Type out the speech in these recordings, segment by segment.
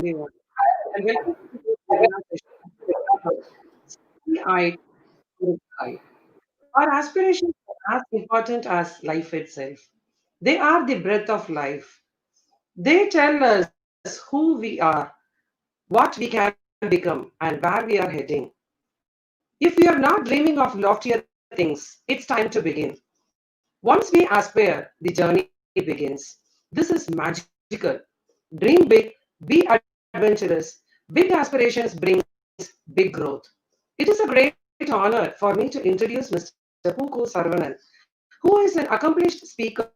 everyone, and welcome to today's webinar session. I Our aspirations are as important as life itself. They are the breath of life. They tell us who we are, what we can become, and where we are heading. If we are not dreaming of loftier things, it's time to begin. Once we aspire, the journey begins. This is magical. Dream big, be adventurous. Big aspirations brings big growth. It is a great honor for me to introduce Mr. Poo.Ko.Saravanan, who is an accomplished speaker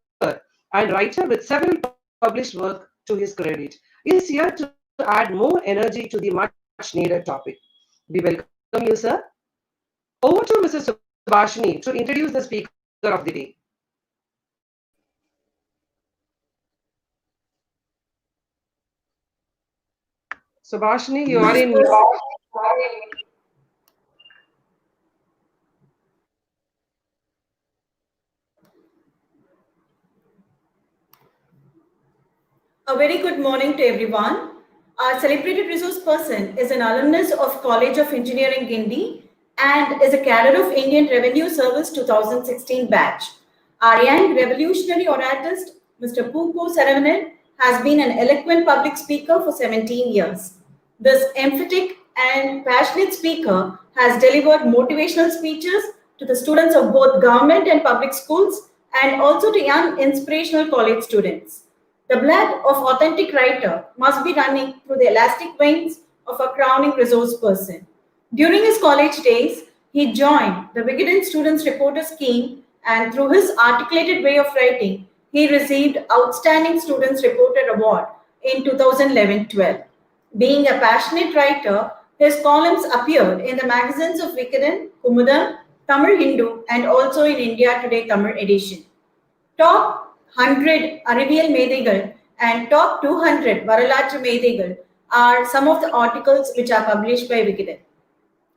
and writer with several published work to his credit. He is here to add more energy to the much needed topic. We welcome you, sir. Over to Mrs. Subhashini to introduce the speaker of the day. Subhashini, you are in mute. A very good morning to everyone. Our celebrated resource person is an alumnus of College of Engineering Guindy and is a cadre of Indian Revenue Service 2016 batch. Our young revolutionary oratorist, Mr. Poo.Ko.Saravanan, has been an eloquent public speaker for 17 years. This emphatic and passionate speaker has delivered motivational speeches to the students of both government and public schools and also to young inspirational college students. The blood of authentic writer must be running through the elastic veins of a crowning resource person. During his college days, he joined the Wigaden Students Reporter Scheme, and through his articulated way of writing, he received Outstanding Students Reporter Award in 2011-12. Being a passionate writer, his columns appeared in the magazines of Wigaden, Kumudam, Tamil Hindu, and also in India Today Tamil edition. Top 100 Arrivial Medaigal and top 200 Varalatra Medaigal are some of the articles which are published by Wigaden.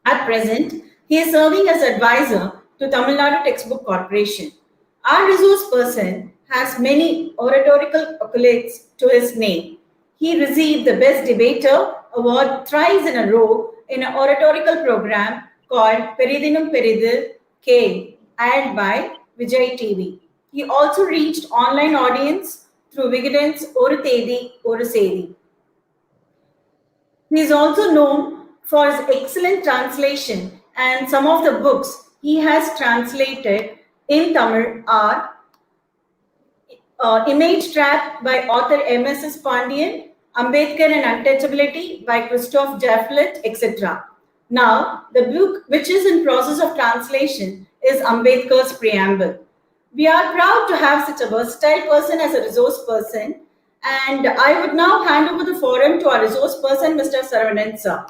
At present, he is serving as advisor to Tamil Nadu Textbook Corporation. Our resource person has many oratorical accolades to his name. He received the Best Debater award thrice in a row in an oratorical program called Peridinum Peridil K, aired by Vijay TV. He also reached online audience through Wigaden's Oru Thedi, Oru Sedi. He is also known for his excellent translation, and some of the books he has translated in Tamil are Image Trap by author M.S.S. Pandian, Ambedkar and Untouchability by Christoph Jafflet, etc. Now, the book which is in process of translation is Ambedkar's Preamble. We are proud to have such a versatile person as a resource person, and I would now hand over the forum to our resource person, Mr. Saravanan sir.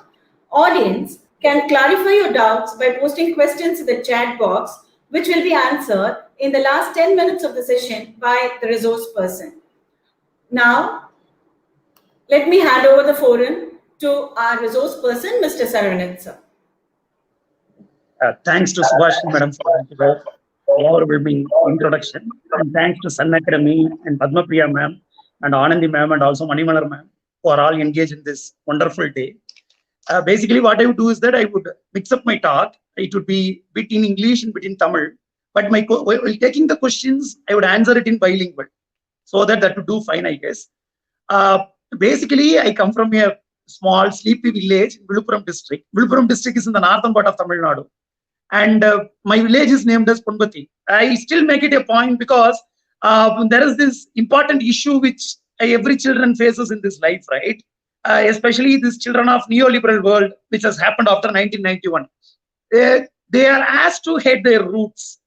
Audience can clarify your doubts by posting questions in the chat box, which will be answered in the last 10 minutes of the session by the resource person. Now, let me hand over the forum to our resource person, Mr. Saravanan sir. Thanks to Subhashini madam for the overwhelming introduction, and thanks to Sun Academy and Padma Priya ma'am and Anandi ma'am and also Manimalar ma'am who are all engaged in this wonderful day. Basically, what I would do is that I would mix up my talk. It would be bit in English and bit in Tamil, but while taking the questions, I would answer it in bilingual, so that would do fine, I guess. Basically, I come from a small sleepy village, Viluppuram district. Viluppuram district is in the northern part of Tamil Nadu. And my village is named as Punbati. I still make it a point because there is this important issue which every children faces in this life, right? Especially these children of neoliberal world, which has happened after 1991. They are asked to hate their roots.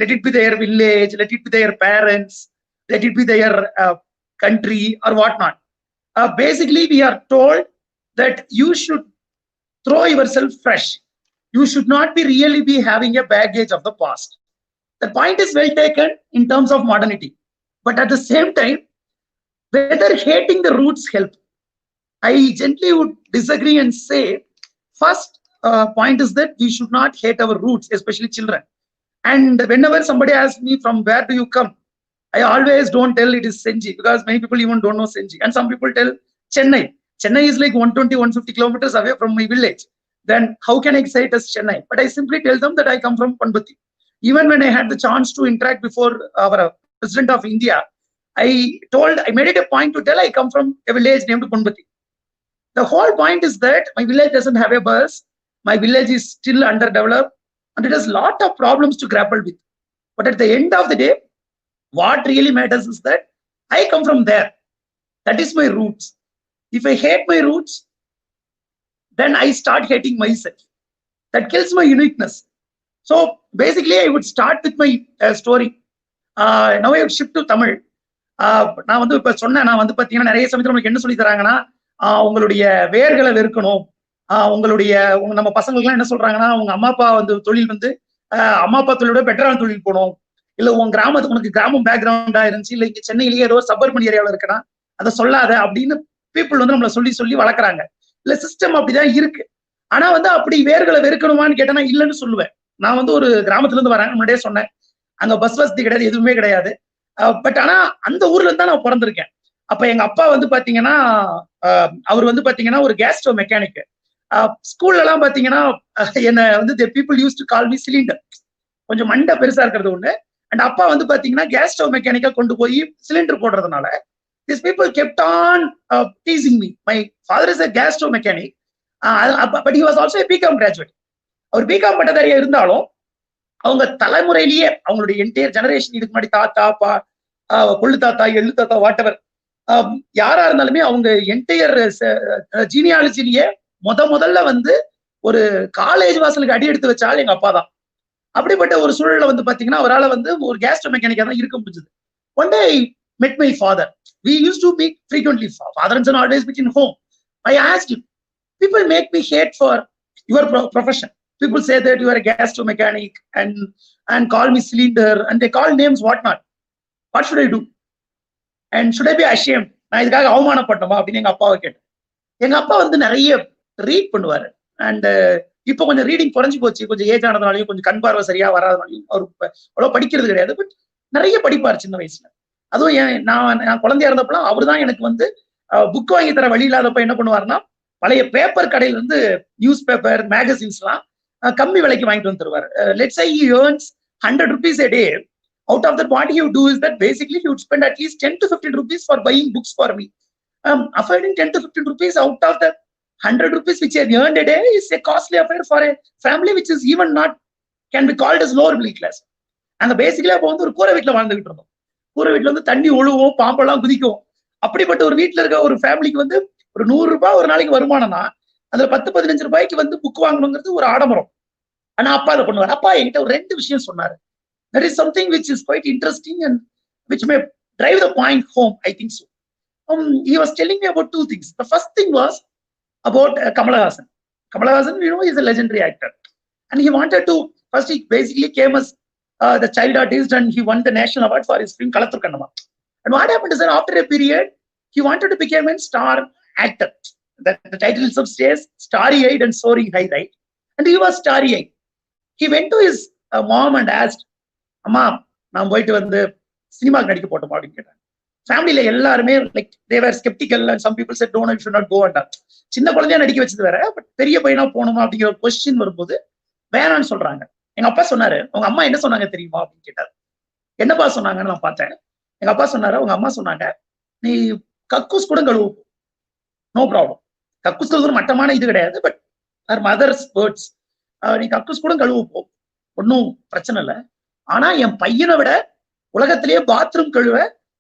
Let it be their village, let it be their parents, let it be their country or whatnot. Basically, we are told that you should throw yourself fresh. You should not really be having a baggage of the past. The point is well taken in terms of modernity. But at the same time, whether hating the roots help, I gently would disagree and say, first point is that we should not hate our roots, especially children. And whenever somebody asks me from where do you come, I always don't tell it is Senji, because many people even don't know Senji. And some people tell Chennai. Chennai is like 120, 150 kilometers away from my village. Then how can I say it as Chennai? But I simply tell them that I come from Panbati. Even when I had the chance to interact before our President of India, I made it a point to tell I come from a village named Panbati. The whole point is that my village doesn't have a bus. My village is still underdeveloped and it has a lot of problems to grapple with. But at the end of the day, what really matters is that I come from there. That is my roots. If I hate my roots, then I start hating myself. That kills my uniqueness. So basically, I would start with my story. Now I have shift to Tamil. நான் வந்து இப்ப சொன்னேன், நான் வந்து பாத்தீங்கன்னா நிறைய சமயத்துல உங்களுக்கு என்ன சொல்லி தராங்கன்னா, உங்களுடைய வேர்களை வெறுக்கணும். உங்களுடைய நம்ம பசங்களுக்கு எல்லாம் என்ன சொல்றாங்கன்னா, உங்க அம்மா அப்பா வந்து தொழில் வந்து அம்மா அப்பா தொழிலோட பெட்டரான தொழில் போகணும். இல்ல உன் கிராமத்துக்கு உனக்கு கிராமம் பேக்ரவுண்டா இருந்துச்சு, இல்ல இங்க சென்னையிலேயே ஏதோ சபர்பன் ஏரியாவில் இருக்குன்னா அதை சொல்லாத அப்படின்னு பீப்புள் வந்து நம்மளை சொல்லி சொல்லி வளர்க்குறாங்க. இல்ல சிஸ்டம் அப்படிதான் இருக்கு. ஆனா வந்து அப்படி வேர்களை வெறுக்கணுமான்னு கேட்டா நான் இல்லைன்னு சொல்லுவேன். நான் வந்து ஒரு கிராமத்துல இருந்து வரேன், முன்னாடியே சொன்னேன். அங்க பஸ் வசதி கிடையாது, எதுவுமே கிடையாது. பட் ஆனா அந்த ஊர்ல இருந்து தான் நான் பிறந்திருக்கேன். அப்ப எங்க அப்பா வந்து பாத்தீங்கன்னா அவர் வந்து பாத்தீங்கன்னா ஒரு கேஸ் ஸ்டவ் மெக்கானிக். ஸ்கூல்ல எல்லாம் பாத்தீங்கன்னா என்ன வந்து people use to call me cylinder. கொஞ்சம் மண்டை பெருசா இருக்கிறது ஒண்ணு. அண்ட் அப்பா வந்து பாத்தீங்கன்னா கேஸ் ஸ்டவ் மெக்கானிக்கா கொண்டு போய் சிலிண்டர் போடுறதுனால these people kept on teasing me. My father is a gas stove mechanic, but he was also a B.Com graduate. Our B.Com பட்டதாரியா இருந்தாலும் அவங்க தலைமுறையிலேயே அவங்களுடைய என்டையர் ஜெனரேஷன், இதுக்கு முன்னாடி தாத்தா பா கொள்ளு தாத்தா எள்ளு தாத்தா வாட்டவர் யாரா இருந்தாலுமே அவங்க என்டையர் ஜீனியாலஜிலேயே முதல்ல வந்து ஒரு காலேஜ் வாசலுக்கு அடி எடுத்து வச்சாலும் எங்க அப்பா தான். அப்படிப்பட்ட ஒரு சூழல்ல வந்து பாத்தீங்கன்னா அவரால் வந்து ஒரு கேஸ் ஸ்டவ் மெக்கானிக்கா தான் இருக்க முடிஞ்சது. One day I met my father. We used to meet frequently. Father and son always meet in home. I asked him, people make me hate for your profession. People say that you are a gas stove mechanic and call me cylinder and they call names whatnot. What should I do? And should I be ashamed? நான் இதுக்காக அவமானப்பட்டோமா அப்படின்னு எங்க அப்பாவை கேட்டேன். எங்க அப்பா வந்து நிறைய ரீட் பண்ணுவாரு. அண்ட் இப்போ கொஞ்சம் ரீடிங் குறைஞ்சு போச்சு, கொஞ்சம் ஏஜ் ஆனதுனாலையும் கொஞ்சம் கண் பார்வை சரியா வராதனாலையும் அவர் அவ்வளவு படிக்கிறது கிடையாது. பட் நிறைய படிப்பார் சின்ன வயசுல. அதுவும் நான் குழந்தையா இருந்தப்பலாம் அவர் தான் எனக்கு வந்து புக் வாங்கி தர வழி இல்லாதப்ப என்ன பண்ணுவாருன்னா, பழைய பேப்பர் கடையில இருந்து நியூஸ் பேப்பர் மேகசின்ஸ் எல்லாம் கம்மி விலைக்கு வாங்கிட்டு வந்து தருவார். Let's say he earns 100 rupees a day. Out of that, what he would do is that basically he would spend at least 10 to 15 rupees for buying books for me. Affording 10 to 15 rupees out of the 100 rupees which I earned a day is a costly affair for a family which is even not can be called as lower middle class. And basically அப்போ வந்து ஒரு கூரை வீட்டுல வாழ்ந்துகிட்டு இருந்தோம். கூரை வீட்டுல வந்து தண்ணி ஒழுவும், பாம்பெல்லாம் குதிக்கும். அப்படிப்பட்ட ஒரு வீட்டுல இருக்க ஒரு ஃபேமிலிக்கு வந்து ஒரு 100 ரூபாய் ஒரு நாளைக்கு வருமானம்னா அதுல 10-15 ரூபாய்க்கு வந்து புக் வாங்கணுங்கிறது ஒரு ஆடம்பரம். ஆனா அப்பா அதை பண்ணுவார். அப்பா என்கிட்ட ஒரு 2 விஷயம் சொன்னாரு. There is something which is quite interesting and which may drive the point home, I think so. He was telling me about 2 things. The first thing was about Kamalahassan. Kamalahassan, you know, is a legendary actor. And he wanted to, first he basically came as the child artist and he won the national award for his film Kalattur Kannama. And what happened is that after a period, he wanted to become a star actor. The title itself says Starry and Soaring High, right? And he was starry eyed. He went to his mom and asked, அம்மா நான் போயிட்டு வந்து சினிமாக்கு நடிக்க போட்டோமா அப்படின்னு கேட்டேன். ஃபேமிலியில எல்லாருமே like they were skeptical and some people said don't you should not go and சின்ன குழந்தையா நடிக்க வச்சது வேற, பட் பெரிய பையனா போகணுமா அப்படிங்கிற ஒரு கொஸ்டின் வரும்போது வேணான்னு சொல்றாங்க. எங்க அப்பா சொன்னாரு, உங்க அம்மா என்ன சொன்னாங்க தெரியுமா அப்படின்னு கேட்டாரு. என்னப்பா சொன்னாங்கன்னு நான் பார்த்தேன். எங்க அப்பா சொன்னாரு, உங்க அம்மா சொன்னாங்க, நீ கக்கூஸ் கூட கழுவு, நோ ப்ராப்ளம். கக்கூஸ் கழுவுற மட்டமான இது கிடையாது, பட் மதர்ஸ் வேர்ட்ஸ், நீ கக்கூஸ் கூட கழுவு போ, ஒன்னும் பிரச்சனை இல்லை. ஆனா என் பையனை விட உலகத்திலேயே பாத்ரூம் கழுவ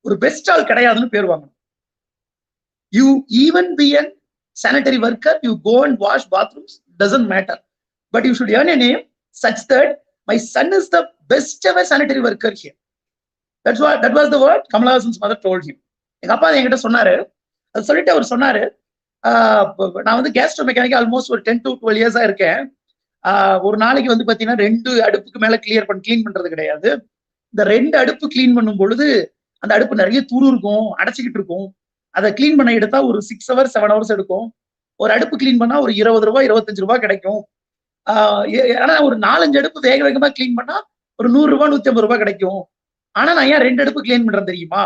ஒரு பெஸ்ட் ஆள் கிடையாதுன்னு பேர் வாங்கணும். You even be an sanitary worker, you go and wash bathrooms, doesn't matter, but you should earn a name such that my son is the best ever sanitary worker here. That was the word Kamal Hassan's mother told him. எங்க அப்பா என்கிட்ட சொன்னாரு. அது சொல்லிட்டு அவர் சொன்னாரு, நான் வந்து gas stove mechanic almost ஒரு 10 to 12 இயர்ஸா இருக்கேன். ஒரு நாளைக்கு வந்து பாத்தீங்கன்னா 2 அடுப்புக்கு மேல கிளீன் பண்றது கிடையாது. இந்த 2 அடுப்பு கிளீன் பண்ணும் பொழுது அந்த அடுப்பு நிறைய துரு இருக்கும், அடைச்சிக்கிட்டு இருக்கும். அதை கிளீன் பண்ண எடுத்தா ஒரு 6 hours 7 hours எடுக்கும். ஒரு அடுப்பு கிளீன் பண்ணா ஒரு 20 ரூபாய் 25 ரூபாய் கிடைக்கும். ஆனா ஒரு 4-5 அடுப்பு வேக வேகமா கிளீன் பண்ணா ஒரு 100 ரூபாய் 150 ரூபாய் கிடைக்கும். ஆனா நான் ஏன் 2 அடுப்பு கிளீன் பண்றேன் தெரியுமா?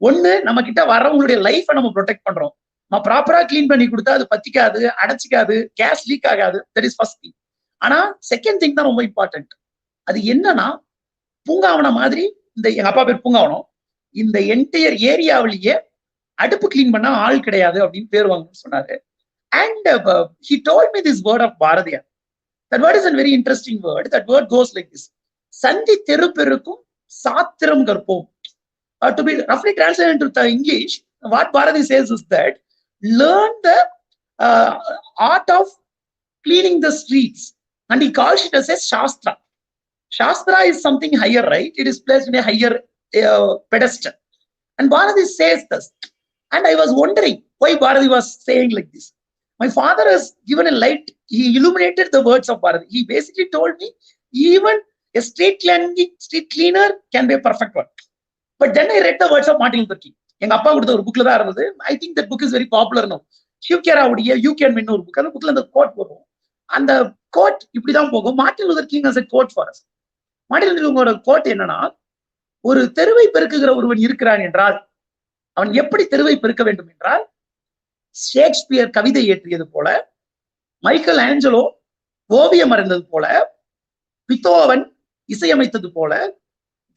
ஒண்ணு, நம்ம கிட்ட வரவங்களுடைய லைஃபை நம்ம ப்ரொடெக்ட் பண்றோம். நான் ப்ராப்பரா கிளீன் பண்ணி கொடுத்தா அது பத்திக்காது, அடைச்சிக்காது, கேஸ் லீக் ஆகாது. That is first thing. ஆனா செகண்ட் திங் தான் ரொம்ப இம்பார்ட்டன்ட். அது என்னன்னா, பூங்காவனம் மாதிரி இந்த எங்க அப்பா பேர் பூங்காவனம், இந்த என்டையர் ஏரியாவிலேயே அடுப்பு கிளீன் பண்ணா ஆள் கிடையாது அப்படின்னு பேர் வாங்கன்னு சொன்னாரு. And he told me this word of Bharathiyar. That word is a very interesting word. That word goes like this: சந்தி தெரு பெருக்கும் சாத்திரம் கற்போம். To be roughly translated into the English, what Bharati says is that learn the art of cleaning the streets, and he calls it as a shastra. Shastra is something higher, right? It is placed in a higher pedestal. And Bharati says this. And I was wondering why Bharati was saying like this. My father has given a light. He illuminated the words of Bharati. He basically told me even a street cleaner can be a perfect one. But then I read the words of Martin Luther King. எங்க அப்பா கொடுத்த ஒரு புக்ல தான் இருந்தது. I think that book is very popular now. ஷிவ்கேராவுடைய you can win ஒரு book. அந்த புக்ல அந்த கோட் வரும். அந்த கோட் இப்படிதான் போகும். Martin Luther King has a quote for us. மார்ட்டின் லூதர் கிங்கோட கோட் என்னன்னா, ஒரு தெருவை பெருக்குகிற ஒருவன் இருக்கிறான் என்றால் அவன் எப்படி தெருவை பெருக்க வேண்டும் என்றால், ஷேக்ஸ்பியர் கவிதை ஏற்றியது போல, மைக்கேல் ஆஞ்சலோ ஓவியம் வரைந்தது போல, பித்தோவன் இசையமைத்தது போல,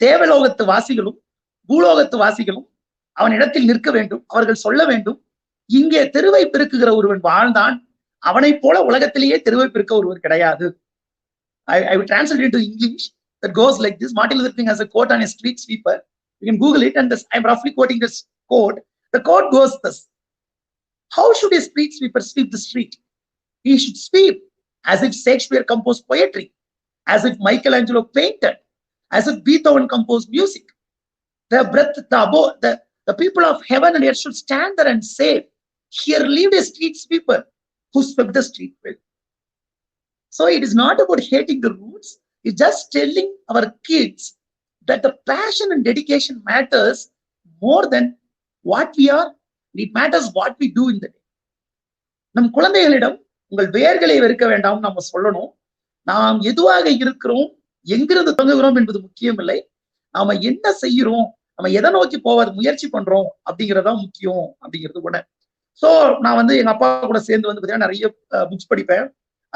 தேவலோகத்து வாசிகளும் பூலோகத்து வாசிகளும் அவன் இடத்தில் நிற்க வேண்டும். அவர்கள் சொல்ல வேண்டும், இங்கே தெருவை பெருக்குகிற ஒருவன் வாழ்ந்தான், அவனை போல உலகத்திலேயே தெருவை பெருக்க ஒருவர் கிடையாது. I will translate it into English that goes like this. Martin Luther King has a quote on a street sweeper. You can Google it, and this, I'm roughly quoting this quote. The quote goes this: how should a street sweeper sweep the street? He should sweep as if Shakespeare composed poetry, as if Michelangelo painted, as if Beethoven composed music. The breath, the people of heaven and earth should stand there and say, here lived a street sweeper who swept the street well. So it is not about hating the roots. It's just telling our kids that the passion and dedication matters more than what we are. It matters what we do in the day. நம் குழந்தைகளிடம் உங்கள் வேர்களை வெறுக்க வேண்டாம் நம்ம சொல்லணும். நாம் எதுவாக இருக்கிறோம், எங்கிருந்து தொடங்குகிறோம் என்பது முக்கியம் இல்லை. நாம என்ன செய்யறோம், நம்ம எதை நோக்கி போவது முயற்சி பண்றோம் அப்படிங்கிறதா முக்கியம் அப்படிங்கிறது கூட. சோ நான் எங்க அப்பா கூட சேர்ந்து பாத்தீங்கன்னா நிறைய புக்ஸ் படிப்பேன்.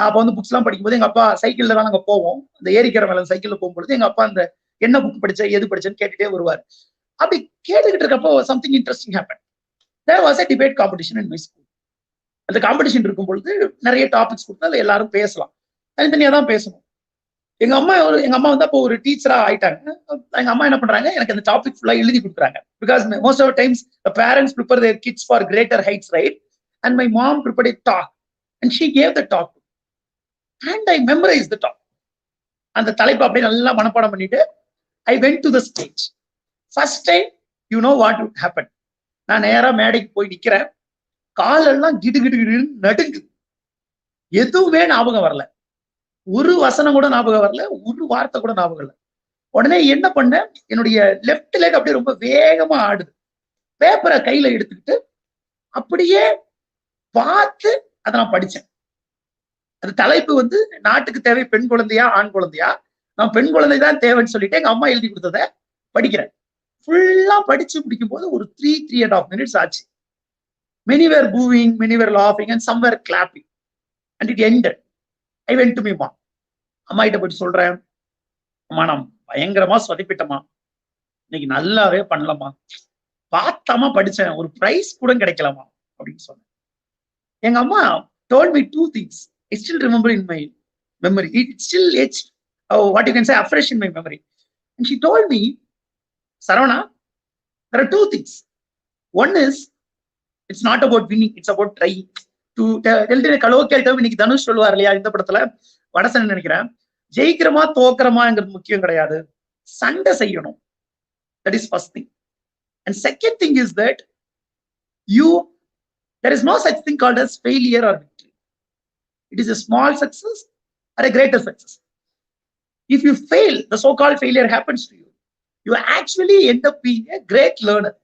அப்ப புக்ஸ் எல்லாம் படிக்கும்போது எங்க அப்பா சைக்கிள்ல தான் நாங்க போவோம். அந்த ஏரிக்கிற மேல சைக்கிள்ல போகும்பொழுது எங்க அப்பா அந்த என்ன புக் படிச்ச எது படிச்சேன்னு கேட்டுட்டே வருவார். அப்படி கேட்டுக்கிட்டு இருக்கப்போ something interesting happen. There was a debate competition in my school. அந்த காம்படிஷன் இருக்கும் பொழுது நிறைய டாபிக்ஸ் கொடுத்தா அதுல எல்லாரும் பேசலாம், தனித்தனியா தான் பேசணும். எங்க அம்மா அப்போ ஒரு டீச்சரா ஆயிட்டாங்க. எங்க அம்மா என்ன பண்றாங்க, எனக்கு அந்த டாபிக் ஃபுல்லா எழுதி கொடுக்குறாங்க. Because most of times the parents prepare their kids for greater heights, right? And my mom prepared a talk and she gave the talk and I memorized the talk. அந்த தலைப்பு அப்படியே நல்லா மனப்பாடம் பண்ணிட்டு I went to the stage. First time, you know what would happen. நான் நேரா மேடைக்கு போய் நிக்கிறேன். காலெல்லாம் கிடு கிடு கிடு நடுங்கு. எதுவுமே ஞாபகம் வரல, ஒரு வசனம் கூட ஞாபகம் வரல, ஒரு வார்த்தை கூட ஞாபகம் இல்லை. உடனே என்ன பண்ண, என்னுடைய லெப்ட் லெக் அப்படியே ரொம்ப வேகமா ஆடுது. பேப்பரை கையில எடுத்துக்கிட்டு அப்படியே பார்த்து அதை நான் படிச்சேன். அது தலைப்பு நாட்டுக்கு தேவை பெண் குழந்தையா ஆண் குழந்தையா. நான் பெண் குழந்தை தான் தேவைன்னு சொல்லிட்டு எங்க அம்மா எழுதி கொடுத்ததை படிக்கிறேன். ஃபுல்லா படிச்சு முடிக்கும் போது ஒரு 3.5 minutes ஆச்சு. Many were booing, many were laughing, and some were clapping. And it ended. I went to my mom. அம்மா கிட்ட போயிட்டு சொல்றேன், அம்மா நான் பயங்கரமா சொதப்பிட்டமா, இன்னைக்கு நல்லாவே பண்ணலாமா, பார்த்தாமா படிச்சேன், ஒரு பிரைஸ் கூட கிடைக்கலாமா அப்படின்னு சொன்னேன். எங்க அம்மா told me 2 things. I still remember in my memory. It still etched, what you can say, afresh in my memory. And she told me, Saravana, there are 2 things. One is, it's not about winning, it's about trying. To tell the colloquial term, இன்னைக்கு தனுஷ் சொல்லுவார் இல்லையா இந்த படத்துல, வடசன் நினைக்கிறேன், ஜெயிக்கிறமா தோக்கிறமாங்கிறது முக்கியம் கிடையாது, சண்டை செய்யணும். That is first thing. And second thing is that there is no such thing called as failure or victory. It is a small success or a greater success. If you fail, the so-called failure happens to you, you actually end up being a great learner.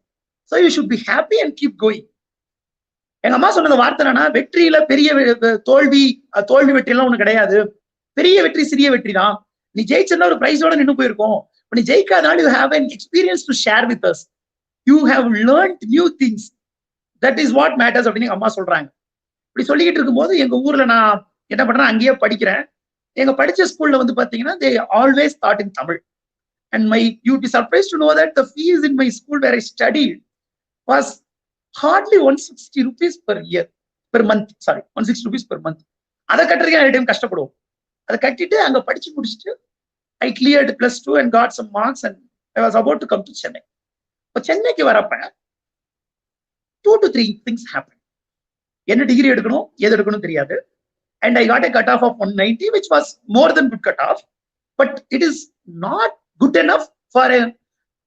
So you should be happy and keep going. எங்க அம்மா சொன்ன வார்த்தை என்னன்னா, வெற்றியில பெரிய தோல்வி வெற்றி எல்லாம் ஒண்ணு கிடையாது, பெரிய வெற்றி சிறிய வெற்றி தான். நீ ஜெயிச்சா ஒரு பிரைஸோட நின்று போயிருக்கோம், நீ ஜெயிக்காதனால you have an experience to share with us, you have learned new things, that is what matters அப்படின்னு அம்மா சொல்றாங்க. இப்படி சொல்லிக்கிட்டு இருக்கும்போது எங்க ஊர்ல நான் என்ன பண்றேன், அங்கேயே படிக்கிறேன். எங்க படிச்ச ஸ்கூல்ல வந்து பாத்தீங்கன்னா they always taught in Tamil. And you'd be surprised to know that the fees in my school where I studied was hardly 160 rupees per month. Sorry, 160 rupees per month. அதை கட்டுறதுக்கு நிறைய டைம் கஷ்டப்படுவோம். அதை கட்டிட்டு அங்க படிச்சு முடிச்சுட்டு I cleared +2 and got some marks and I was about to come to Chennai. இப்போ சென்னைக்கு வரப்ப 2 to 3 things happened. என்ன டிகிரி எடுக்கணும் எது எடுக்கணும் தெரியாது. And I got a cutoff of 190, which was more than good cutoff, but it is not good enough for a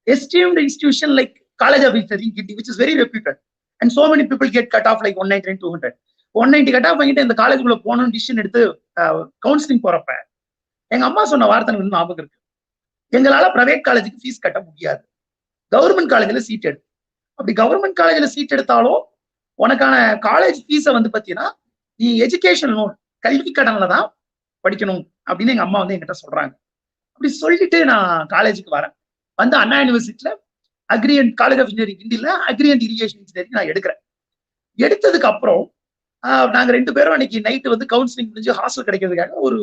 esteemed institution like College of Engineering Gindi, which is very reputed. And so many people get cut off like 199, 200. 190 cut off வாங்கிட்டு இந்த காலேஜுக்குள்ள போகணும்னு decision எடுத்து counselling போறப்ப எங்க அம்மா சொன்ன வார்த்தை எனக்கு ஞாபகம் இருக்கு. எங்களால பிரைவேட் காலேஜுக்கு ஃபீஸ் கட்ட முடியாது, கவர்மெண்ட் காலேஜ்ல சீட் எடு. அப்படி கவர்மெண்ட் காலேஜ்ல சீட் எடுத்தாலும் உனக்கான காலேஜ் ஃபீஸை வந்து பாத்தீங்கன்னா நீ எஜுகேஷன் லோன், கல்வி கடன்ல தான் படிக்கணும் அப்படின்னு எங்க அம்மா வந்து என்கிட்ட சொல்றாங்க. அப்படி சொல்லிட்டு நான் காலேஜுக்கு வரேன். வந்து அண்ணா யூனிவர்சிட்டியில agri and college of engineering ஹிந்தில அக்ரி அண்ட் இரிகேஷன் இன்ஜினியரிங் நான் எடுக்கிறேன். எடுத்ததுக்கு அப்புறம் நாங்க 2 பேரும் அன்னைக்கு நைட்டு வந்து கவுன்சிலிங் முடிஞ்சு ஹாஸ்டல் கிடைக்கிறதுக்காக ஒரு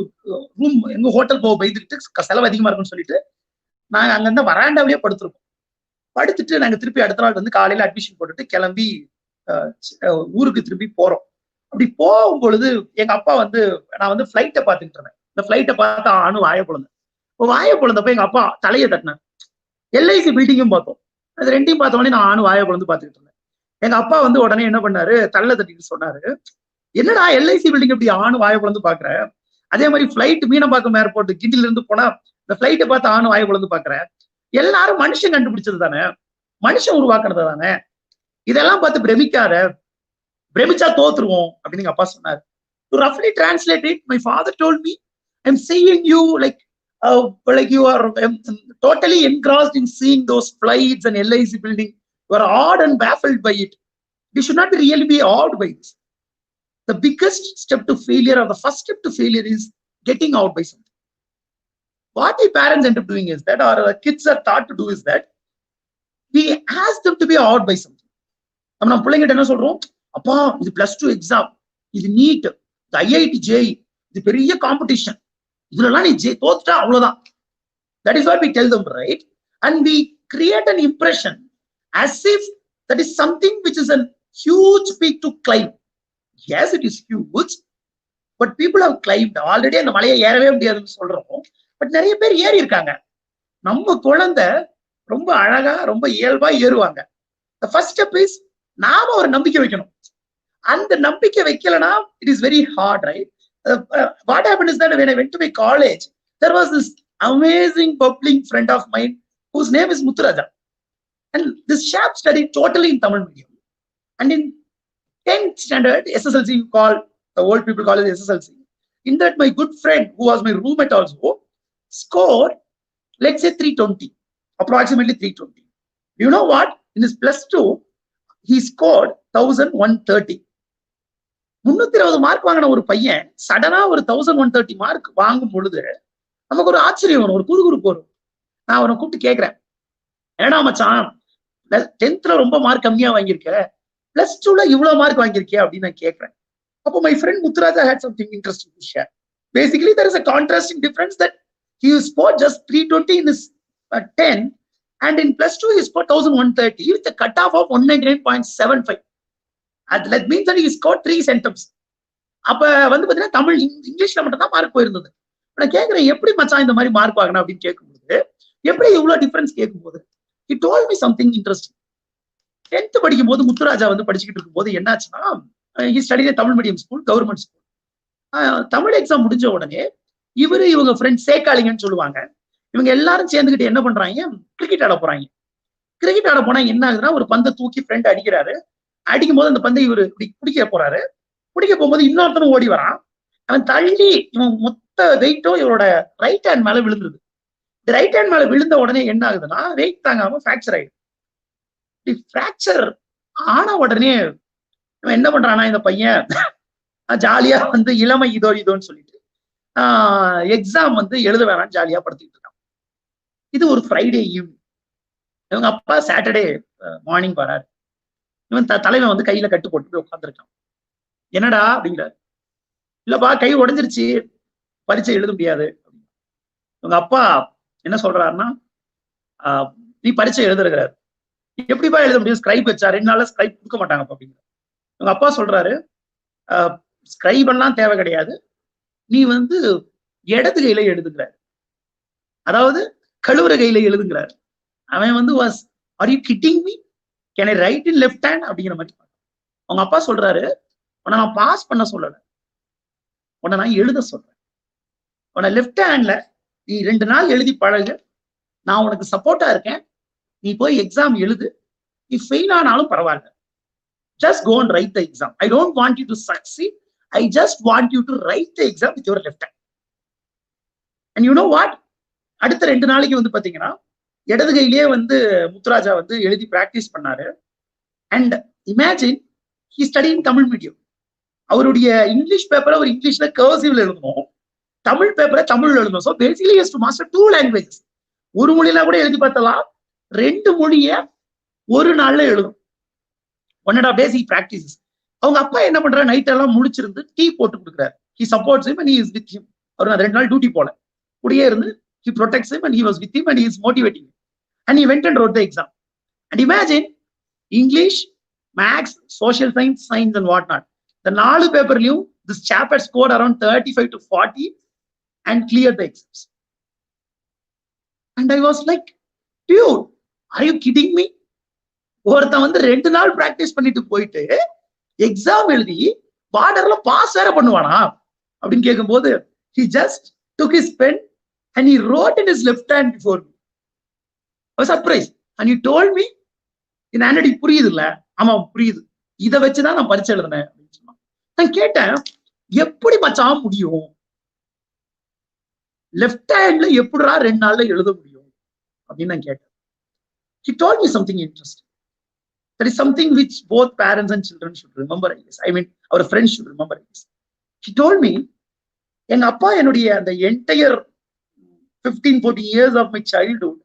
ரூம் எங்க ஹோட்டல் போக பயந்துக்கிட்டு செலவு அதிகமா இருக்குன்னு சொல்லிட்டு நாங்க அங்கிருந்த வராண்டாவிலேயே படுத்திருக்கோம். படுத்துட்டு நாங்க திருப்பி அடுத்த நாள் வந்து காலையில அட்மிஷன் போட்டுட்டு கிளம்பி ஊருக்கு திரும்பி போறோம். அப்படி போகும் பொழுது எங்க அப்பா வந்து நான் வந்து ஃபிளைட்டை பார்த்துக்கிட்டு இருந்தேன். இந்த ஃபிளைட்டை பார்த்து ஆணும் வாய பொழுந்தேன். வாய பொழுந்தப்ப எங்க அப்பா தலையை தட்டினேன். எல்ஐசி பில்டிங்கும் பார்த்தோம். அது ரெண்டையும் பார்த்த உடனே நான் ஆணும் வாய பொழுந்து பார்த்துக்கிட்டு இருந்தேன். எங்க அப்பா வந்து உடனே என்ன பண்ணாரு, தள்ள தட்டிட்டு சொன்னாரு, என்னடா எல்ஐசி பில்டிங் இப்படி ஆணும் வாய பொழுந்து பாக்குற, அதே மாதிரி ஃபிளைட் மீனம்பாக்கம் ஏர்போர்ட் கிண்டில இருந்து போனா இந்த ஃபிளைட்டை பார்த்து ஆணும் வாய பொழுந்து பாக்குற, எல்லாரும் மனுஷன் கண்டுபிடிச்சது தானே, மனுஷன் உருவாக்குறது தானே, இதெல்லாம் பார்த்து பிரமிக்காத, பிரமிச்சா தோத்துருவோம் அப்படின்னு எங்க அப்பா சொன்னாரு. To roughly translate it, my father told me, I'm seeing you like you are totally engrossed in seeing those flights and LIC building. You are awed and baffled by it. You should not really be awed by this. The biggest step to failure, or the first step to failure, is getting awed by something. What the parents end up doing is that, or the kids are taught to do is that, we ask them to be awed by something. நம்ம பிள்ளைங்கிட்ட என்ன சொல்றோம், அப்பா இது +2 exam, இது NEET, இது IIT JEE, இது பெரிய competition, இதுலலாம் நீ தோத்துட்டா அவ்வளவுதான். That is what we tell them, right? And we create an impression as if that is something which is a huge peak to climb. Yes, it is huge, but people have climbed already. அந்த மலையை ஏறவே முடியாதுன்னு சொல்றோம், but நிறைய பேர் ஏறி இருக்காங்க. நம்ம குழந்தை ரொம்ப அழகா ரொம்ப இயல்பா ஏறுவாங்க. The first step is நாம ஒரு நம்பிக்கை வைக்கணும். அந்த நம்பிக்கை வைக்கலனா it is very hard, right? What happened is that when I went to my college, there was this amazing bubbling friend of mine whose name is Muthuraja, and this chap studied totally in Tamil medium, and in 10th standard SSLC, you call, the old people call it SSLC. In that, my good friend who was my roommate also scored, let's say 320, approximately 320. You know what? In his +2, he scored 1130. 320 mark வாங்கின ஒரு பையன் சடனா ஒரு 1130 mark வாங்கும் பொழுது நமக்கு ஒரு ஆச்சரியம் வரும், ஒரு குறுகுறுப்பு வரும். நான் அவனை கூப்பிட்டு கேட்கிறேன், ஏன்னா மச்சான் 10th ரொம்ப மார்க் கம்மியா வாங்கியிருக்க, +2 இவ்வளவு மார்க் வாங்கியிருக்கியா அப்படின்னு நான் கேட்கிறேன். அப்போ my friend Muthuraja had something interesting to share. Basically, there is a contrasting difference that he scored just 320 in his 10, and in +2 he scored 1130 with a cutoff of 199.75. That means that he scored 3 centums. அப்ப வந்து பாத்தீங்கன்னா தமிழ் இங்கிலீஷ்ல மட்டும் தான் mark போயிருந்தது. நான் கேட்கிறேன், எப்படி மச்சான் இந்த மாதிரி மார்க் வாங்கினா அப்படின்னு கேட்கும்போது, எப்படி இவ்வளவு டிஃபரன்ஸ் கேட்கும்போது, he told me something interesting. 10th படிக்கும் போது முத்துராஜா வந்து படிச்சுக்கிட்டு இருக்கும்போது என்னாச்சுன்னா, he studied a Tamil medium school, government school. Tamil exam முடிஞ்ச உடனே இவங்க ஃப்ரெண்ட் சேக்காளிங்கன்னு சொல்லுவாங்க, இவங்க எல்லாரும் சேர்ந்துக்கிட்டு என்ன பண்றாங்க, கிரிக்கெட் ஆட போறாங்க. கிரிக்கெட் ஆட போனா என்ன ஆகுதுன்னா, ஒரு பந்தை தூக்கி ஃப்ரெண்ட் அடிக்கிறாரு. அடிக்கும் போது அந்த பந்தை இவரு பிடிக்க போறாரு. பிடிக்க போகும்போது இன்னொருத்தனும் ஓடி வரான். அவன் தள்ளி இவன் மொத்த வெயிட்டும் இவரோட ரைட் ஹேண்ட் மேல விழுந்துருது. ரைட் ஹேண்ட் மேல விழுந்த உடனே என்ன ஆகுதுன்னா, வெயிட் தாங்காம ஃபிராக்சர் ஆயிடுது. ஃபிராக்சர் ஆன உடனே இவன் என்ன பண்றானா, இந்த பையன் ஜாலியா வந்து இளமை இதோன்னு சொல்லிட்டு எக்ஸாம் வந்து எழுத வேணாம் ஜாலியா படுத்திட்டு இருக்கான். இது ஒரு ஃப்ரைடே ஈவினிங். இவங்க அப்பா சாட்டர்டே மார்னிங் வராரு. இவன் தலைவன் வந்து கையில கட்டு போட்டு போய் உட்காந்துருக்கான். என்னடா அப்படிங்கிறாரு. இல்லப்பா கை உடைஞ்சிருச்சு, பரீட்சை எழுத முடியாது. உங்க அப்பா என்ன சொல்றாருன்னா, நீ பரீட்சை எழுதுறாரு. எப்படிப்பா எழுத முடியும்? ஸ்கிரைப் வச்சா 2 நாள்ல ஸ்கிரைப் கொடுக்க மாட்டாங்க அப்படிங்கிற. உங்க அப்பா சொல்றாரு, ஸ்கிரைப் எல்லாம் தேவை கிடையாது, நீ வந்து இடது கையில எழுதுங்கிறார். அதாவது கழுவுற கையில எழுதுங்கிறார். அவன் வந்து R you kidding me, can I right in left hand அப்படிங்கிற மாதிரி. அவங்க அப்பா சொல்றாரு, உன்னை நான் பாஸ் பண்ண சொல்லல, உன்னை நான் எழுத சொல்றேன். உன்னை லெஃப்ட் ஹேண்ட்ல நீ 2 நாள் எழுதி பழகு, நான் உனக்கு சப்போர்ட்டா இருக்கேன், நீ போய் எக்ஸாம் எழுது, நீ ஃபெயில் ஆனாலும் பரவாயில்ல, just go and write the exam. I don't want you to succeed, I just want you to write the exam with your left hand. And you know what, அடுத்த 2 நாளைக்கு வந்து பாத்தீங்கன்னா இடது கையிலேயே வந்து முத்துராஜா வந்து எழுதி பிராக்டிஸ் பண்ணாரு. And imagine, he studied in Tamil medium. அவருடைய இங்கிலீஷ் பேப்பரை அவர் இங்கிலீஷ்ல கர்சிவ்ல எழுதணும், தமிழ் பேப்பரை தமிழ்ல எழுதணும். So basically has to master 2 languages. ஒரு மொழியில கூட எழுதி பார்த்தலாம், 2 மொழிய ஒரு நாள்ல எழுதும். 1.5 days he practices. அவங்க அப்பா என்ன பண்றாரு, நைட் எல்லாம் முழிச்சிருந்து டீ போட்டு கொடுக்குறாரு. he supports him and he is with him. அவர் 2 நாள் டியூட்டி போல கூடயே இருந்து he protects him and he was with him and he is motivating him. And he went and wrote the exam. And imagine, English, Maths, Social Science, Science and whatnot. The 4 paperலயும் this chap had scored around 35 to 40 and cleared the exams. And I was like, dude, are you kidding me? ஒருத்தன் வந்து 2 நாள் practice பண்ணிட்டு போயிட்டு exam எழுதி பார்டர்ல pass வேற பண்ணுவானா அப்படின்னு கேட்கும்போது, he just took his pen and he wrote in his left hand before me. I was surprised. And he told me, in handwriting புரியுது இல்ல? ஆமா புரியுது, இதை வச்சுதான் நான் பரீட்சை எழுதினேன் அப்படின்னு சொன்னான். நான் கேட்டேன், எப்படி மச்சான் முடியும், லெஃப்ட் ஹேண்ட்ல எப்படிடா 2 நாள்ல எழுத முடியும் அப்படின்னு நான் கேட்டேன். He told me something interesting. That is something which both parents and children should remember, I guess. I mean, our friends should remember, I guess. He told me, எங்க அப்பா என்னுடைய அந்த entire 15-14 years of my childhood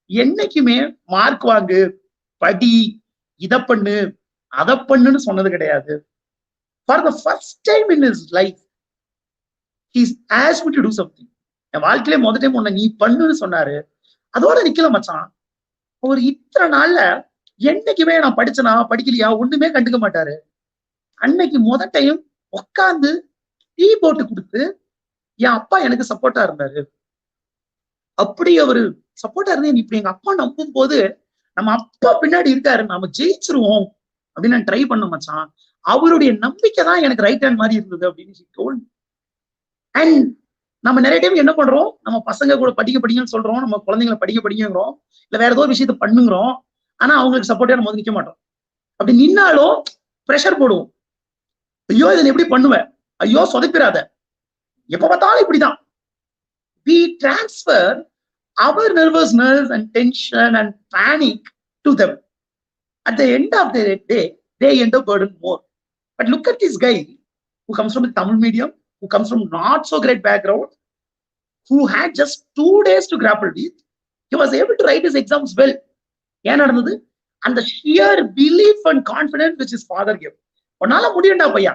என்னைக்குமே mark வாங்கு, படி, இதை பண்ணு, அதை பண்ணுன்னு சொன்னது கிடையாது. For the first time in his life, he's asked me to do something. என் வாழ்க்கையில முதல் டைம் உன்னை நீ பண்ணுன்னு சொன்னாரு. அதோட நிக்கல மச்சான். ஒரு இத்தனை நாள்ல என்னைக்குமே நான் படிச்சனா படிக்கலையா ஒண்ணுமே கண்டுக்க மாட்டாரு. அன்னைக்கு முதல் டைம் உட்காந்து டீ போட்டு கொடுத்து என் அப்பா எனக்கு சப்போர்ட்டா இருந்தாரு. அப்படி அவரு சப்போர்ட்டா இருந்து இப்படி எங்க அப்பா நம்பும் போது, நம்ம அப்பா பின்னாடி இருக்காரு, நம்ம ஜெயிச்சிருவோம் அப்படின்னு நான் ட்ரை பண்ண மச்சான். அவருடைய நம்பிக்கை தான் எனக்கு ரைட் ஹேண்ட் மாதிரி இருந்தது அப்படின்னு. அண்ட் நம்ம நிறைய டைம் என்ன பண்றோம், நம்ம பசங்க கூட படிக்கன்னு சொல்றோம், நம்ம குழந்தைங்களை படிக்கங்கிறோம், இல்ல வேற ஏதோ ஒரு விஷயத்த பண்ணுங்கிறோம். ஆனா அவங்களுக்கு சப்போர்ட்டா நம்ம வந்து நிக்க மாட்டோம். அப்படி நின்னாலும் ப்ரெஷர் போடுவோம். ஐயோ இதை எப்படி பண்ணுவேன், ஐயோ சொதப்பிடாத, எப்ப பார்த்தாலும் இப்படிதான். We transfer our nervousness and tension and panic to them. At the end of the day, they end up burden more. But look at this guy who comes from a Tamil medium, who comes from not so great background, who had just 2 days to grapple with. He was able to write his exams well. ஏன் நடந்தது? அந்த sheer belief and confidence which his father gave. உன்னால முடியும்டா பையா,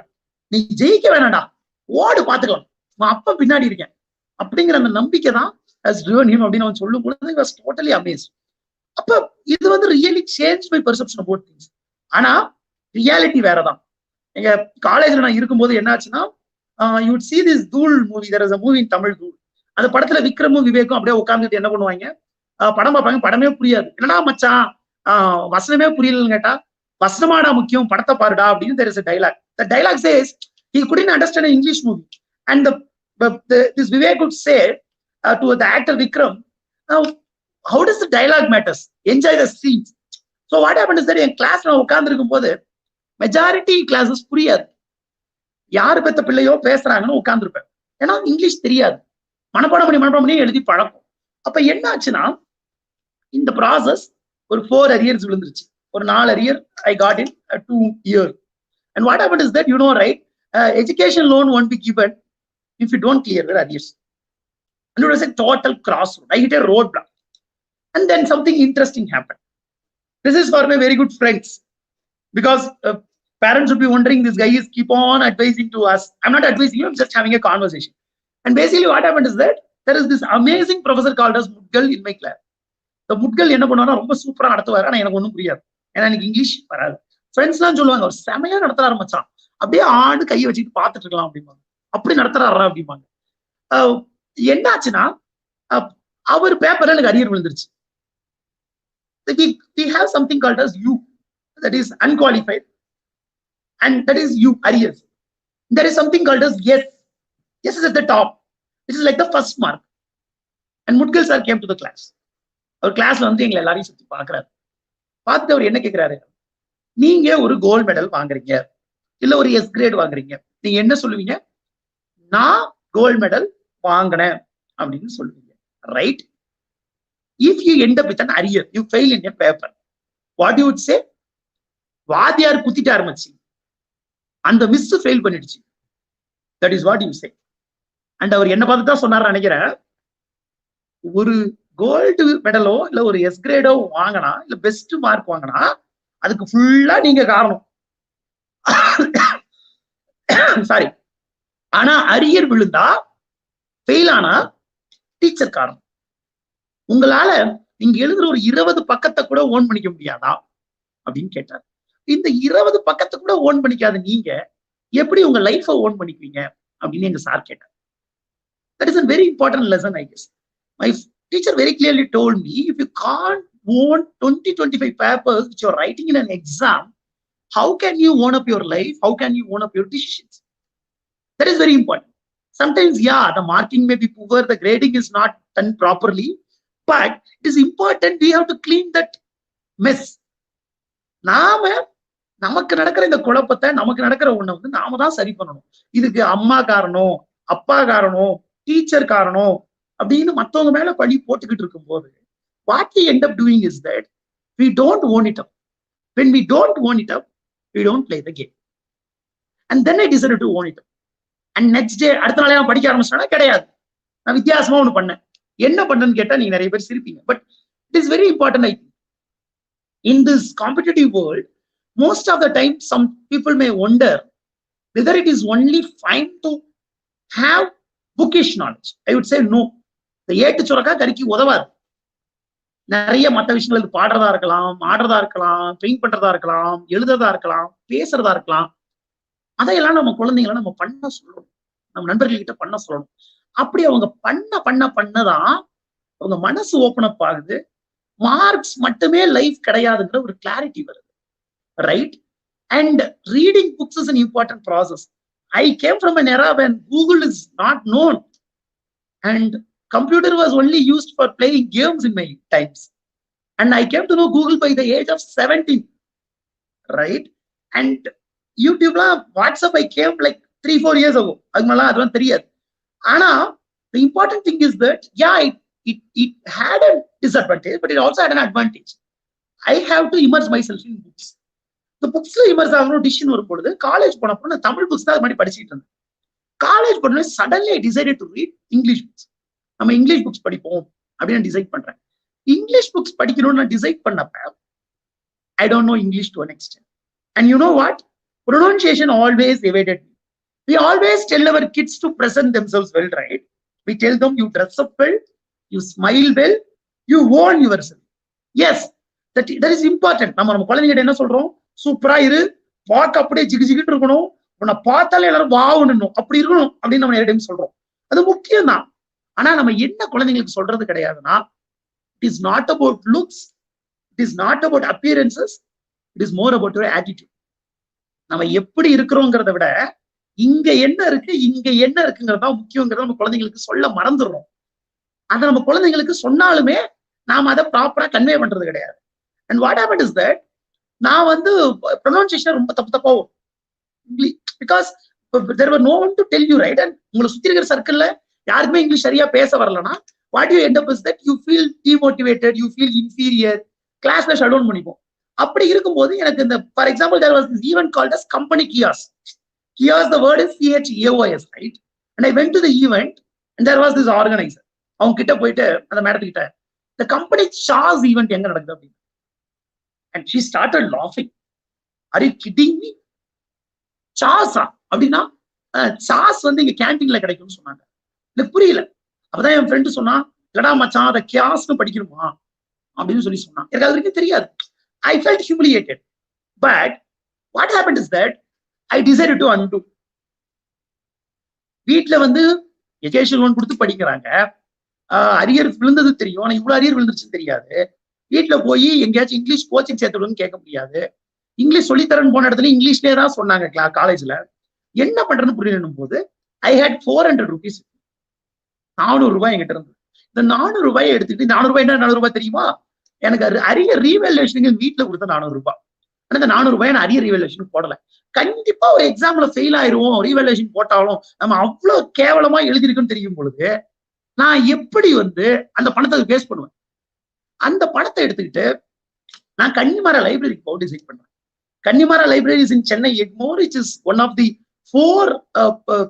நீ ஜெயிக்க வேணாடா, ஓடு பாத்துக்கலாம், நான் அப்பா பின்னாடி இருக்கேன் அப்படிங்கிற அந்த நம்பிக்கை தான் has driven him அப்படின்னு அவன் சொல்லும் பொழுது he was totally amazed. அப்ப இது வந்து really changed my perception about things. ஆனா ரியாலிட்டி வேறதான். எங்க காலேஜ்ல நான் இருக்கும்போது என்ன ஆச்சுன்னா, you would see this தூள் movie, there is a movie in Tamil தூள். அந்த படத்துல விக்ரமும் விவேக்கும் அப்படியே உட்கார்ந்துட்டு என்ன பண்ணுவாங்க, படம் பார்ப்பாங்க, படமே புரியாது. என்னடா மச்சான் வசனமே புரியலன்னு கேட்டா, வசனமாடா முக்கியம், படத்தை பாருடா அப்படின்னு there is a dialogue. The dialogue says he couldn't understand an English movie and this Vivek would say to the actor Vikram, how does the dialogue matters, enjoy the scenes. So what happened is that என் class நான் உட்கார்ந்து இருக்கும் போது majority classes புரியாது, யாரு பெத்த பிள்ளையோ பேசுறாங்கன்னு உட்கார்ந்துருப்பேன். ஏன்னா இங்கிலீஷ் தெரியாது, மனப்பாடம் பண்ணி எழுதி பழக்கம். அப்ப என்ன ஆச்சுன்னா, இந்த ப்ராசஸ் ஒரு 4 arrears விழுந்துருச்சு. ஒரு 4 arrear I got in 2 years. And what happened is that, you know, right, education loan won't be given if you don't clear the arrears. And it was a total crossroad. I hit a roadblock. And then something interesting happened. This is for my very good friends. Because parents would be wondering, this guy is keep on advising to us. I'm not advising you, I'm just having a conversation. And basically what happened is that there is this amazing professor called as Mudgal in my class. The Mudgal என்ன பண்ணுவானா ரொம்ப சூப்பரா நடத்துவாரு. ஆனா எனக்கு ஒன்றும் புரியாது, ஏன்னா எனக்கு இங்கிலீஷ் வராது. ஃப்ரெண்ட்ஸ் எல்லாம் சொல்லுவாங்க, அவர் செமையா நடத்த ஆரம்பிச்சான், அப்படியே ஆண்டு கையை வச்சுட்டு பார்த்துட்டு இருக்கலாம் அப்படிம்பாங்க. அப்படி நடத்துறாரா அப்படிம்பாங்க. என்னாச்சுன்னா அவர் பேப்பர்ல எனக்கு அரியர் விழுந்துருச்சு. We have something called as U, that is unqualified, and that is U, arrears. There is something called as yes. Yes is at the top. This is like the first mark. And Mudgal sir came to the class. அவர் கிளாஸ்ல வந்து எங்களை எல்லாரையும் சுத்தி பாக்குறாரு. பார்த்துட்டு அவர் என்ன கேட்கிறாரு, நீங்க ஒரு கோல்டு மெடல் வாங்குறீங்க, இல்ல ஒரு எஸ் கிரேட் வாங்குறீங்க, நீங்க என்ன சொல்லுவீங்க? நான் கோல்டு மெடல் வாங்கினேன் அப்படின்னு சொல்லுவீங்க, right? If you end up with an arrear, you fail in a paper, what you would say? வாத்தியார் குத்திட்டாரு மச்சி, அந்த மிஸ் ஃபெயில் பண்ணிடுச்சு, that is what you say. And அவர் என்ன பார்த்து தான் சொன்னார் நினைக்கிறேன், ஒரு கோல்டு மெடலோ இல்ல ஒரு எஸ் கிரேடோ வாங்கினா, இல்ல பெஸ்ட் மார்க் வாங்கினா அதுக்கு ஃபுல்லா நீங்க காரணம். சாரி. ஆனா அரியர் விழுந்தா, ஃபெயில் ஆனா டீச்சர் காரணம். உங்களால நீங்க எழுதுற ஒரு 20 பக்கத்தை கூட ஓன் பண்ணிக்க முடியாதா அப்படின்னு கேட்டார். இந்த 20 பக்கத்தை கூட ஓன் பண்ணிக்காத நீங்க எப்படி உங்க லைஃப ஓன் பண்ணிக்குவீங்க அப்படின்னு எங்க சார் கேட்டார். That is a very important lesson, I guess. My teacher very clearly told me, if you can't own 20-25 papers which you're writing in an exam, how can you own up your life? How can you own up your decisions? That is very important. Sometimes, yeah, the marking may be poor, the grading is not done properly, but it is important we have to clean that mess. நாம நமக்கு நடக்கிற இந்த குழப்பத்தை, நமக்கு நடக்கிற ஒண்ணை வந்து நாம தான் சரி பண்ணணும். இதுக்கு அம்மா காரணம், அப்பா காரணம், டீச்சர் காரணம் அப்படின்னு மத்தவங்க மேல பழி போட்டுக்கிட்டு இருக்கும் போது, what we end up doing is that we don't own it up. When we don't own it up, we don't play the game. And then I decided to own it up. And next day, அடுத்த நாளே நான் படிக்க ஆரம்பிச்சேன்னா கிடையாது, நான் வித்தியாசமா ஒண்ணு பண்ணேன். என்ன பண்ணேன்னு கேட்டா நீங்க நிறைய பேர் சிரிப்பீங்க, but it is very important. I think in this competitive world, most of the time some people may wonder whether it is only fine to have bookish knowledge. I would say no. இந்த ஏட்டு சுரக்கா கறிக்கு உதவாது. நிறைய மற்ற விஷயங்களுக்கு பாடுறதா இருக்கலாம், ஆடுறதா இருக்கலாம், paint பண்றதா இருக்கலாம், எழுதுறதா இருக்கலாம், பேசுறதா இருக்கலாம், அதையெல்லாம் நம்ம குழந்தைங்களை நம்ம பண்ண சொல்லணும், நம்ம நண்பர்கள் கிட்ட பண்ண சொல்லணும். அப்படி அவங்க பண்ணதான் அவங்க மனசு ஓப்பன் அப் ஆகுது. மார்க்ஸ் மட்டுமே லைஃப் கிடையாதுங்கிற ஒரு கிளாரிட்டி வருது, right? And reading books is an important process. I came from an era when Google is not known and computer was only used for playing games in my times. And I came to know Google by the age of 17, right? And YouTube, WhatsApp, I came like 3-4 years ago. Advan theriyadu. Ana, the important thing is that, yeah, it had a disadvantage, but it also had an advantage. I have to immerse myself in books. The books immerse ஆகணும் decision வரும்பொழுது, college போனப்போ நான் Tamil books தான் அது மாதிரி படிச்சுட்டு இருந்தேன். College போனோடனே suddenly I decided to read English books. நம்ம இங்கிலீஷ் புக்ஸ் படிப்போம் அப்படின்னு டிசைட் பண்றேன். இங்கிலீஷ் புக்ஸ் படிக்கணும்னு நான் டிசைட் பண்ணப்ப, I don't know English to an extent. And you know what? Pronunciation always evaded me. We always tell our kids to present themselves well, right? We tell them you dress up well, you smile well, you own yourself. Yes, that is important. நம்ம குழந்தைகிட்ட என்ன சொல்றோம்? சூப்பரா இரு, பார்க்க அப்படியே ஜிகிஜிகிட்டு இருக்கணும், உன்னை பார்த்தாலே எல்லாரும் வாவணும், அப்படி இருக்கணும் அப்படின்னு நம்ம நிறைய டைம் சொல்றோம். அது முக்கியம் தான். ஆனா நம்ம என்ன குழந்தைங்களுக்கு சொல்றது கிடையாதுன்னா, it is not about looks, it is not about appearances, it is more about your attitude. நம்ம எப்படி இருக்கிறோங்கிறத விட இங்க என்ன இருக்கு, இங்க என்ன இருக்குங்கிறதா முக்கியங்கிறத நம்ம குழந்தைங்களுக்கு சொல்ல மறந்துடுறோம். அதை நம்ம குழந்தைங்களுக்கு சொன்னாலுமே நாம அதை ப்ராப்பரா கன்வே பண்றது கிடையாது. And what happen is that, நான் வந்து ப்ரொனவுன்சியேஷன் ரொம்ப தப்பா வரும் English, because there were no one to tell you, right? And உங்களை சுத்தி இருக்கிற சர்க்கிள்ல யாருக்குமே இங்கிலீஷ் சரியா பேச வரலன்னா, what you end up is that you feel demotivated, you feel inferior, கிளாஸ்ல ஷட் டவுன் பண்ணிப்போம். அப்படி இருக்கும்போது எனக்கு இந்த, for example, there was this event called as company Kios. Kios, the word is CHAOS, right? And I went to the event and there was this organizer. அவங்க கிட்ட போயிட்டு அந்த மேடத்து கிட்ட, the company Shah's event எங்க நடக்குது அப்படின்னு. And she started laughing. Are you kidding me? சாஸா அப்படின்னா சாஸ் வந்து இங்க கேன்டீன்ல கிடைக்கும்னு சொன்னாங்க. எனக்கு புரியல. அப்பதான் என் ஃப்ரெண்டு சொன்னா, இல்லடா மச்சான் அதை கியாஸ்னு படிக்கணுமா அப்படின்னு சொல்லி சொன்னான். எனக்கு அது வரைக்கும் தெரியாது. I felt humiliated. But what happened is that I decided to undo. வீட்டுல வந்து எஜுகேஷன் லோன் கொடுத்து படிக்கிறாங்க. அரியர் விழுந்தது தெரியும், ஆனா இவ்வளவு அரியர் விழுந்துருச்சுன்னு தெரியாது. வீட்டுல போய் எங்கேயாச்சும் இங்கிலீஷ் கோச்சிங் சேர்த்துடுன்னு கேட்க முடியாது. இங்கிலீஷ் சொல்லித்தரன்னு போன இடத்துல இங்கிலீஷ்லேயே தான் சொன்னாங்க காலேஜ்ல. என்ன பண்றதுன்னு புரியணும் போது ஐ ஹேட் 400 rupees, 400 ரூபாய் என்கிட்ட இருந்தது. இந்த 400 ரூபாயை எடுத்துக்கிட்டு, 400 ரூபாய் என்ன 400 ரூபாய் தெரியுமா? எனக்கு அரியர் ரீவேல்யூஷனுக்கு வீட்டுல கொடுத்த 400 ரூபாய். ஆனா இந்த 400 ரூபாய் நான் அரியர் ரீவேல்யூஷன் போடல. கண்டிப்பா ஒரு எக்ஸாம்ல ஃபெயில் ஆயிருவோம், ரீவேல்யூஷன் போட்டாலும் நம்ம அவ்வளவு கேவலமா எழுதிருக்குன்னு தெரியும் பொழுது நான் எப்படி வந்து அந்த பணத்தை வேஸ்ட் பண்ணுவேன்? அந்த பணத்தை எடுத்துக்கிட்டு நான் கன்னிமாரா லைப்ரரிக்கு போக டிசைட் பண்றேன். Connemara libraries in Chennai Egmore, it is one of the 4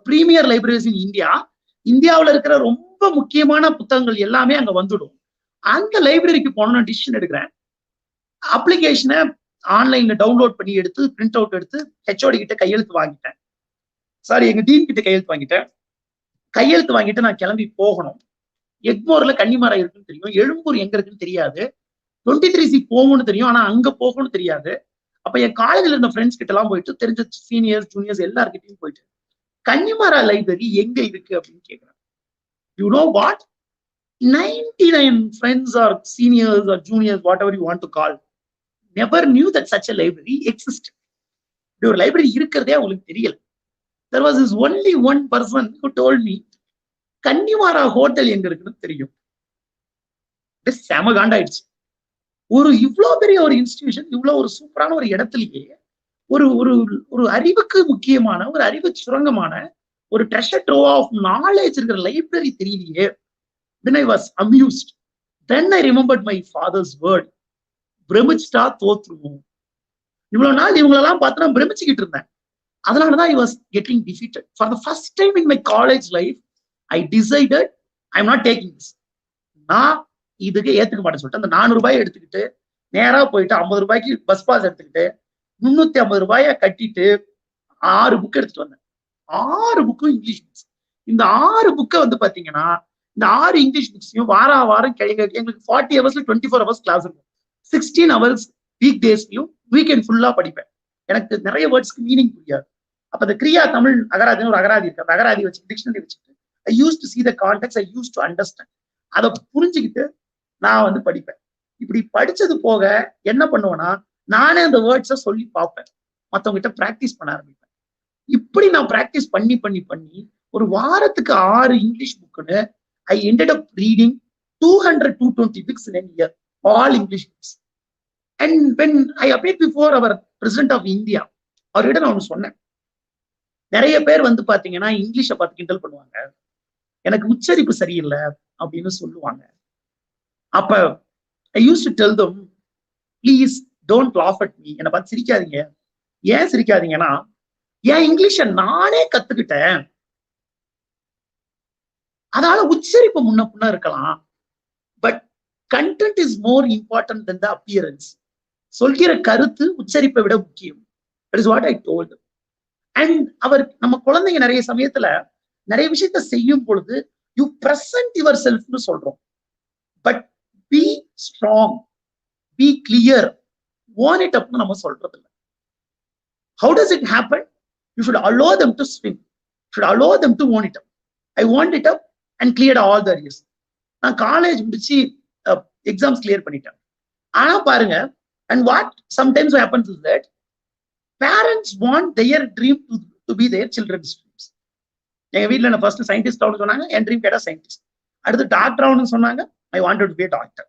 premier libraries in India. இந்தியாவில் இருக்கிற ரொம்ப முக்கியமான புத்தகங்கள் எல்லாமே அங்க வந்துடும். அந்த லைப்ரரிக்கு போனோம்னு டிசிஷன் எடுக்கிறேன். அப்ளிகேஷனை ஆன்லைன்ல டவுன்லோட் பண்ணி எடுத்து பிரிண்ட் அவுட் எடுத்து ஹெச்ஓடி கிட்ட கையெழுத்து வாங்கிட்டேன். சாரி, எங்க டீன் கிட்ட கையெழுத்து வாங்கிட்டேன். கையெழுத்து வாங்கிட்டு நான் கிளம்பி போகணும். எக்மோர்ல கன்னிமாரா இருக்குன்னு தெரியும், எழும்பூர் எங்க இருக்குன்னு தெரியாது, 23C போகணும்னு தெரியும், ஆனா அங்க போகணும்னு தெரியாது. அப்ப என் காலேஜ்ல இருந்த ஃப்ரெண்ட்ஸ் கிட்ட எல்லாம் போயிட்டு, தெரிஞ்ச சீனியர்ஸ் ஜூனியர்ஸ் எல்லார்கிட்டையும் போயிட்டு கன்னிமாரா லைப்ரரி எங்க இருக்கு அப்படின்னு கேட்கிறேன். You know what? 99 friends or seniors or juniors, whatever you want to call, never knew that such a library existed. இப்படி ஒரு லைப்ரரி இருக்கிறதே அவங்களுக்கு தெரியல. There was this only one person who told me Connemara hotel எங்க இருக்குன்னு தெரியும். செம காண்டாயிடுச்சு. ஒரு இவ்வளவு பெரிய ஒரு இன்ஸ்டிடியூஷன், இவ்வளவு ஒரு சூப்பரான ஒரு இடத்துலயே ஒரு ஒரு ஒரு அறிவுக்கு முக்கியமான, ஒரு அறிவு சுரங்கமான, ஒரு ட்ரெஷர் ட்ரோவ் ஆஃப் நாலேஜ் இருக்கிற லைப்ரரி தெரியலையே. Then I was amused. Then I remembered my father's word. பிரமிச்சுட்டா தோத்துருவோம். இவ்வளவு நாள் இவங்களெல்லாம் பார்த்து நான் பிரமிச்சுக்கிட்டு இருந்தேன். அதனாலதான் I was getting defeated. For the first time in my college life, I decided I'm not taking this. நான் இதுக்கு ஏத்துக்க மாட்டேன்னு சொல்லிட்டு அந்த 400 ரூபாயை எடுத்துக்கிட்டு நேரா போயிட்டு 50 ரூபாய்க்கு பஸ் பாஸ் எடுத்துக்கிட்டு 350 ரூபாயை கட்டிட்டு 6 புக் எடுத்துட்டு வந்தேன். 6 புக்கும் இங்கிலீஷ் புக்ஸ். இந்த 6 புக்கை வந்து பாத்தீங்கன்னா, இந்த 6 இங்கிலீஷ் புக்ஸையும் வாரம் எங்களுக்கு 40 hours 24 hours கிளாஸ் இருக்கும். 16 hours வீக் டேஸ்லயும் வீக்கெண்ட் ஃபுல்லா படிப்பேன். எனக்கு நிறைய வேர்ட்ஸ்க்கு மீனிங் புரியாது. அப்ப இந்த கிரியா தமிழ் அகராதின்னு ஒரு அகராதி இருக்கு. அந்த அகராதி வச்சு டிக்ஷனரி வச்சுட்டு I used to see the context, I used to understand. அதை புரிஞ்சுக்கிட்டு நான் வந்து படிப்பேன். இப்படி படிச்சது போக என்ன பண்ணுவேன்னா, நானே அந்த வேர்ட்ஸை சொல்லி பார்ப்பேன், மற்றவங்க கிட்ட பிராக்டிஸ் பண்ண ஆரம்பிப்பேன். இப்படி நான் பிராக்டிஸ் பண்ணி பண்ணி பண்ணி ஒரு வாரத்துக்கு 6 English புக்குன்னு I ended up reading 200-220 books in a year, all English books. And when I appeared before our President of India, அவர்கிட்ட நான் ஒன்று சொன்னேன். நிறைய பேர் வந்து பாத்தீங்கன்னா இங்கிலீஷை பார்த்து கிண்டல் பண்ணுவாங்க, எனக்கு உச்சரிப்பு சரியில்லை அப்படின்னு சொல்லுவாங்க. அப்ப I used to tell them, please don't laugh at me. என்னை பார்த்து சிரிக்காதீங்க. ஏன் சிரிக்காதீங்கன்னா, என் இங்கிலீஷை நானே கத்துக்கிட்டேன். அதனால உச்சரிப்பு முன்ன பின்ன இருக்கலாம், but content is more important then the appearance. சொல்கிற கருத்து உச்சரிப்பை விட முக்கியம். That is what I told. And நம்ம குழந்தைங்க நிறைய சமயத்துல நிறைய விஷயத்த செய்யும் பொழுது யூ பிரசன்ட் யுவர் செல்ஃப்னு சொல்றோம், but be strong, be clear, own it அப்னு நம்ம சொல்றது இல்லை. How does it happen? You should allow them to swim, should allow them to own it up. I want it up and clear all the arrears. நான் college முடிச்சு exams clear பண்ணிட்டேன். ஆனா பாருங்க, and what sometimes happens is that parents want their dream to be their children's dreams. எங்க வீட்டுல நான் first scientist ஆகணும்னு சொன்னாங்க, என் ட்ரீம் கேட்டா சயின்டிஸ்ட். அடுத்து டாக்டர் ஆகணும்னு சொன்னாங்க, I wanted to be doctor.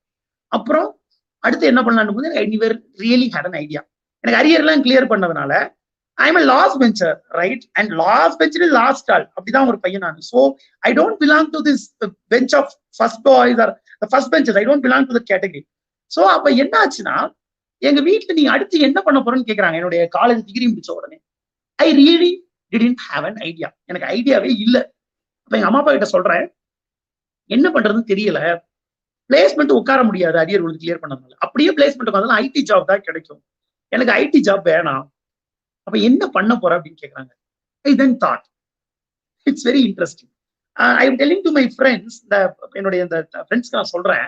அப்புறம் அடுத்து என்ன பண்ணலான்னு போது I never really had an idea. எனக்கு அரியர் எல்லாம் கிளியர் பண்ணதுனால I am a last bencher, right? And last bencher last all, அப்படிதான் ஒரு பையன் நான். So I don't belong to this bench of first boys or first benches. I don't belong to the category. So அப்ப என்ன ஆச்சுன்னா, எங்க வீட்டுல நீ அடுத்து என்ன பண்ண போறேன்னு கேக்குறாங்க. என்னுடைய காலேஜ் டிகிரி முடிச்ச உடனே I really didn't have an idea. எனக்கு ஐடியாவே இல்லை. அப்ப எங்க அம்மா அப்பா கிட்ட சொல்றேன், என்ன பண்றதுன்னு தெரியல, பிளேஸ்மெண்ட் உட்கார முடியாது அரியர் உங்களுக்கு கிளியர் பண்ணதுனால. அப்படியே பிளேஸ்மெண்ட் வந்தாலும் ஐடி ஜாப் தான் கிடைக்கும், எனக்கு ஐடி ஜாப் வேணாம், அப்ப என்ன பண்ண போற அப்படின்னு கேக்குறாங்க. I then thought it's very interesting. I am telling to my friends, என்னுடைய இந்த ஃப்ரெண்ட்ஸ்க்கு நான் சொல்றேன்,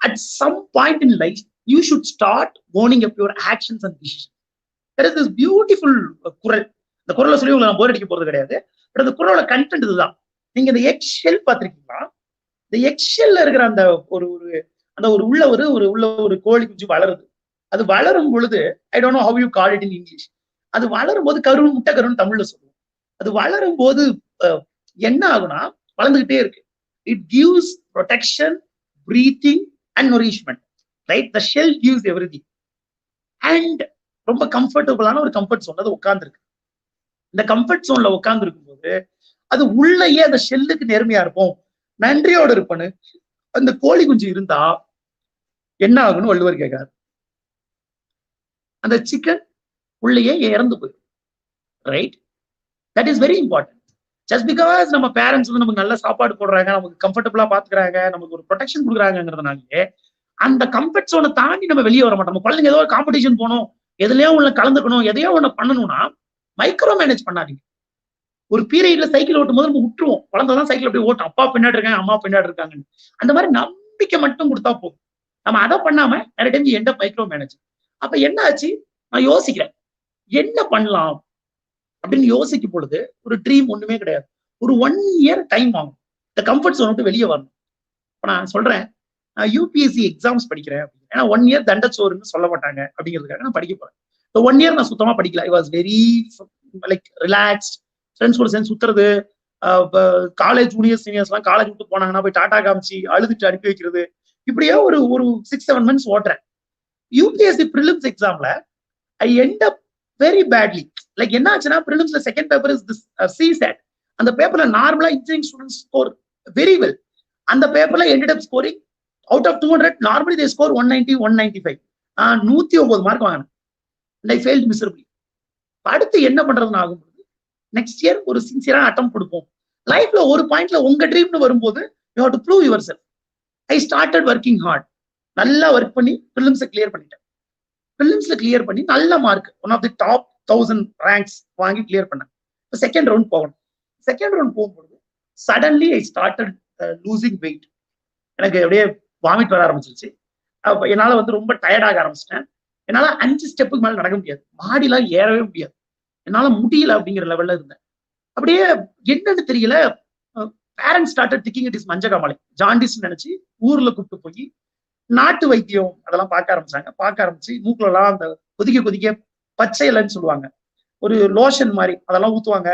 at some point in life you should start owning up your actions and decisions. There is this beautiful குரல். இந்த குரலை சொல்லி உங்களை நான் போர் அடிக்க போறது கிடையாது. பட் அந்த குரலோட கண்டென்ட் இதுதான். நீங்க இந்த எக் ஷெல் பார்த்திருக்கீங்களா? இந்த எக் ஷெல்ல இருக்கிற அந்த ஒரு அந்த உள்ள ஒரு கோழி குஞ்சு வளருது. அது வளரும் பொழுது, I don't know how you call it in English, அது வளரும் போது முட்டை கருன்னு தமிழ்ல சொல்லுவோம். அது வளரும் போது என்ன ஆகுனா வளர்ந்துகிட்டே இருக்கு. It gives protection, breathing and nourishment, right? The shell gives everything. And ரொம்ப கம்ஃபர்டபுளான ஒரு கம்ஃபர்ட் ஜோன் அது உட்கார்ந்துருக்கு. இந்த கம்ஃபர்ட் ஜோன்ல உட்கார்ந்து இருக்கும்போது அது உள்ளேயே அந்த ஷெல்லுக்கு நேர்மையா இருக்கும், நன்றியோட இருப்பேன்னு அந்த கோழி குஞ்சு இருந்தா என்ன ஆகுன்னு வள்ளுவர் கேட்காரு. அந்த சிக்கன் உள்ளேயே இறந்து போயிடும், right? That is very important. Just because நம்ம பேரண்ட்ஸ் வந்து நமக்கு நல்ல சாப்பாடு போடுறாங்க, நமக்கு கம்ஃபர்டபுளா பாத்துக்கிறாங்க, நமக்கு ஒரு ப்ரொடெக்ஷன் கொடுக்குறாங்கிறதுனாலே அந்த கம்ஃபர்ட் ஜோனை தாண்டி நம்ம வெளியே வர மாட்டோம். நம்ம குழந்தைங்க ஏதோ ஒரு காம்படிஷன் போகணும், எதுலயோ ஒண்ணு கலந்துக்கணும், எதையோ ஒண்ணு பண்ணணும்னா மைக்ரோ மேனேஜ் பண்ணாதீங்க. ஒரு பீரியட்ல சைக்கிள் ஓட்டும் போது நம்ம விட்டுருவோம், குழந்தைதான் சைக்கிள் அப்படி ஓட்டும், அப்பா பின்னாடி இருக்காங்க, அம்மா பின்னாடி இருக்காங்கன்னு. அந்த மாதிரி நம்பிக்கை மட்டும் கொடுத்தா போதும். நம்ம அதை பண்ணாம நிறைய டைம் எந்த மைக்ரோ மேனேஜ். அப்ப என்ன ஆச்சு, நான் யோசிக்கிறேன் என்ன பண்ணலாம் அப்படின்னு யோசிக்கும் பொழுது ஒரு ட்ரீம் ஒண்ணுமே கிடையாது. ஒரு 1 year டைம் ஆகும் இந்த கம்ஃபர்ட் ஜோன் விட்டு வெளியே வரணும். இப்ப நான் சொல்றேன், நான் யூபிஎஸ்சி எக்ஸாம்ஸ் படிக்கிறேன் அப்படின்னு. ஏன்னா 1 year தண்டச்சோறுன்னு சொல்ல மாட்டாங்க அப்படிங்கிறதுக்காக நான் படிக்க போறேன். இந்த 1 year நான் சுத்தமா படிக்கல. I was very like relaxed. Friends கூட சேர்ந்து சுத்துறது, காலேஜ் ஜூனியர்ஸ் சீனியர்ஸ் எல்லாம் காலேஜ் விட்டு போனாங்கன்னா போய் டாடா காமிச்சு அழுதுட்டு அனுப்பி வைக்கிறது, இப்படியே ஒரு 6-7 months ஓட்டுறேன். யூபிஎஸ்சி ப்ரிலிம்ஸ் எக்ஸாம்ல I end up very badly. Like என்ன ஆச்சுன்னா, ப்ரிலிம்ஸ்ல second paper is this CSAT. அந்த பேப்பர்ல நார்மலா engineering students score very well. அந்த பேப்பர்ல ended up scoring out of 200, normally they score 190, 195. 109 mark வாங்கினேன். I failed miserably. அடுத்து என்ன பண்றதுன்னு ஆகும்போது நெக்ஸ்ட் இயர் ஒரு சின்சியரான அட்டம் கொடுப்போம். லைஃப்ல ஒரு பாயிண்ட்ல உங்க ட்ரீம்னு வரும்போது you have to prove yourself. I started working hard. நல்லா ஒர்க் பண்ணி ப்ரிலிம்ஸை கிளியர் பண்ணிட்டேன். ப்ரிலிம்ஸ்ல கிளியர் பண்ணி நல்ல மார்க், ஒன் ஆஃப் தி டாப் 1000 ரேங்க்ஸ் வாங்கி கிளியர் பண்ணேன். செகண்ட் ரவுண்ட் போகணும். செகண்ட் ரவுண்ட் போகும்போது suddenly I started losing weight. எனக்கு அப்படியே வாமிட் வர ஆரம்பிச்சிருச்சு. என்னால வந்து ரொம்ப டயர்டாக ஆரம்பிச்சிட்டேன். என்னால 5 ஸ்டெப்புக்கு மேல நடக்க முடியாது, மாடிலாம் ஏறவே முடியாது, என்னால முடியல அப்படிங்கிற லெவல்ல இருந்தேன். அப்படியே என்னன்னு தெரியல, parents started thinking it is மஞ்சகாமலை, ஜாண்டிஸ் நினைச்சு ஊர்ல கூப்பிட்டு போய் நாட்டு வைத்தியம் அதெல்லாம் பார்க்க ஆரம்பிச்சாங்க. பார்க்க ஆரம்பிச்சு மூக்குல எல்லாம் அந்த கொதிக்க பச்சை இலைன்னு சொல்லுவாங்க, ஒரு லோஷன் மாதிரி அதெல்லாம் ஊத்துவாங்க.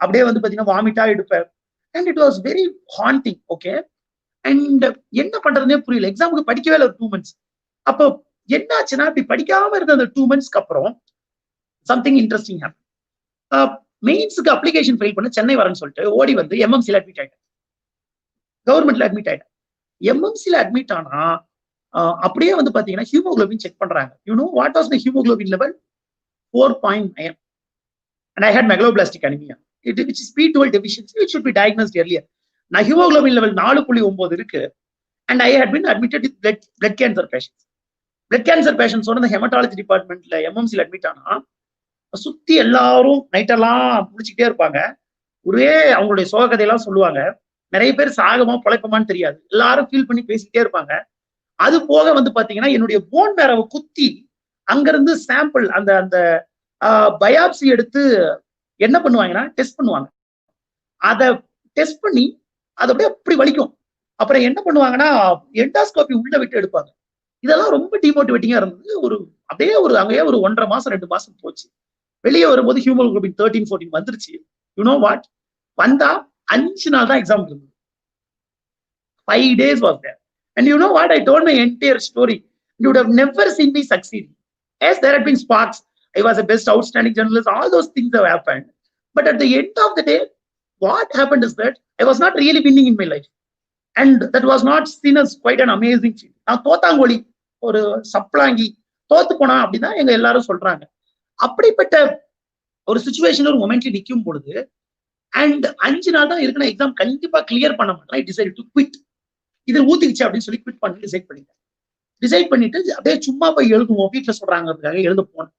அப்படியே வந்து பாத்தீங்கன்னா வாமிட்டா எடுப்பேன். And it was very haunting. Okay, and என்ன பண்றதுனே புரியல. எக்ஸாமுக்கு படிக்கவே இல்லை ஒரு 2 months. அப்போ என்ன ஆச்சுன்னா, இப்படி படிக்காம இருந்த அந்த 2 monthsக்கு அப்புறம் சம்திங் இன்ட்ரெஸ்டிங் ஹேப்பன். மெயின்ஸுக்கு அப்ளிகேஷன் ஃபைல் பண்ண சென்னை வரேன்னு சொல்லிட்டு ஓடி வந்து எம்எம்சில அட்மிட் ஆயிட்டேன். கவர்மெண்ட்ல அட்மிட் ஆயிட்டேன். எம்எம்சில அட்மிட் ஆனா அப்படியே வந்து பாத்தீங்கன்னா ஹீமோகுளோபின் செக் பண்றாங்க. You know what was the haemoglobin level? 4.9. and I had megaloblastic anemia, which is B12 deficiency, which should be diagnosed earlier. நான் ஹீமோகுளோபின் லெவல் 4.9 இருக்கு. and I had been admitted with blood cancer patients. blood cancer patients ஓட இந்த haematology டிபார்ட்மெண்ட்ல எம்எம்சில admit ஆனா சுத்தி எல்லாரும் நைட்டெல்லாம் முடிச்சுக்கிட்டே இருப்பாங்க. ஒரே அவங்களுடைய சோக கதையெல்லாம் சொல்லுவாங்க. நிறைய பேர் சாகமா பொழைப்பமான்னு தெரியாது, எல்லாரும் ஃபீல் பண்ணி பேசிக்கிட்டே இருப்பாங்க. அது போக வந்து பாத்தீங்கன்னா என்னுடைய போன் மேரவை குத்தி அங்கிருந்து சாம்பிள் அந்த அந்த பயாப்சி எடுத்து என்ன பண்ணுவாங்கன்னா டெஸ்ட் பண்ணுவாங்க. அதை டெஸ்ட் பண்ணி அது அப்படியே அப்படி வலிக்கும். அப்புறம் என்ன பண்ணுவாங்கன்னா என்டாஸ்கோபி உள்ள விட்டு எடுப்பாங்க. இதெல்லாம் ரொம்ப டிமோட்டிவேட்டிங்கா இருந்தது. அப்படியே அங்கேயே ஒரு 1.5 மாசம் 2 மாசம் போச்சு. வெளியே வரும்போது ஹீமோகுளோபின் 13-14 வந்துருச்சு. யூ நோ வாட், வந்தா 5 நாள் தான் எக்ஸாம் இருந்தது. 5 days was there. And you know what, I told my entire story. You would have never seen me succeed. Yes, there had been sparks. I was the best outstanding journalist. All those things have happened. But at the end of the day, what happened is that I was not really winning in my life. And that was not seen as quite an amazing feat. நான் தோத்தாங்கோலி, ஒரு சப்ளாங்கி, தோத்து போனா அப்படின்னா எங்க எல்லாரும் சொல்றாங்க. அப்படிப்பட்ட ஒரு சுச்சுவேஷன் ஒரு மொமெண்ட்ல நிற்கும் பொழுது அண்ட் 5 நாள் தான் இருக்குன்னா எக்ஸாம் கண்டிப்பா கிளியர் பண்ண மாட்டேன். ஐ டிசைட் டு குவிட். இது ஊத்திக்கிச்சு அப்படின்னு சொல்லி குவிட் பண்ணி டிசைட் பண்ணிட்டேன். டிசைட் பண்ணிட்டு அப்படியே சும்மா போய் எழுதுவோம், வீட்டுல சொல்றாங்க, எழுத போனேன்.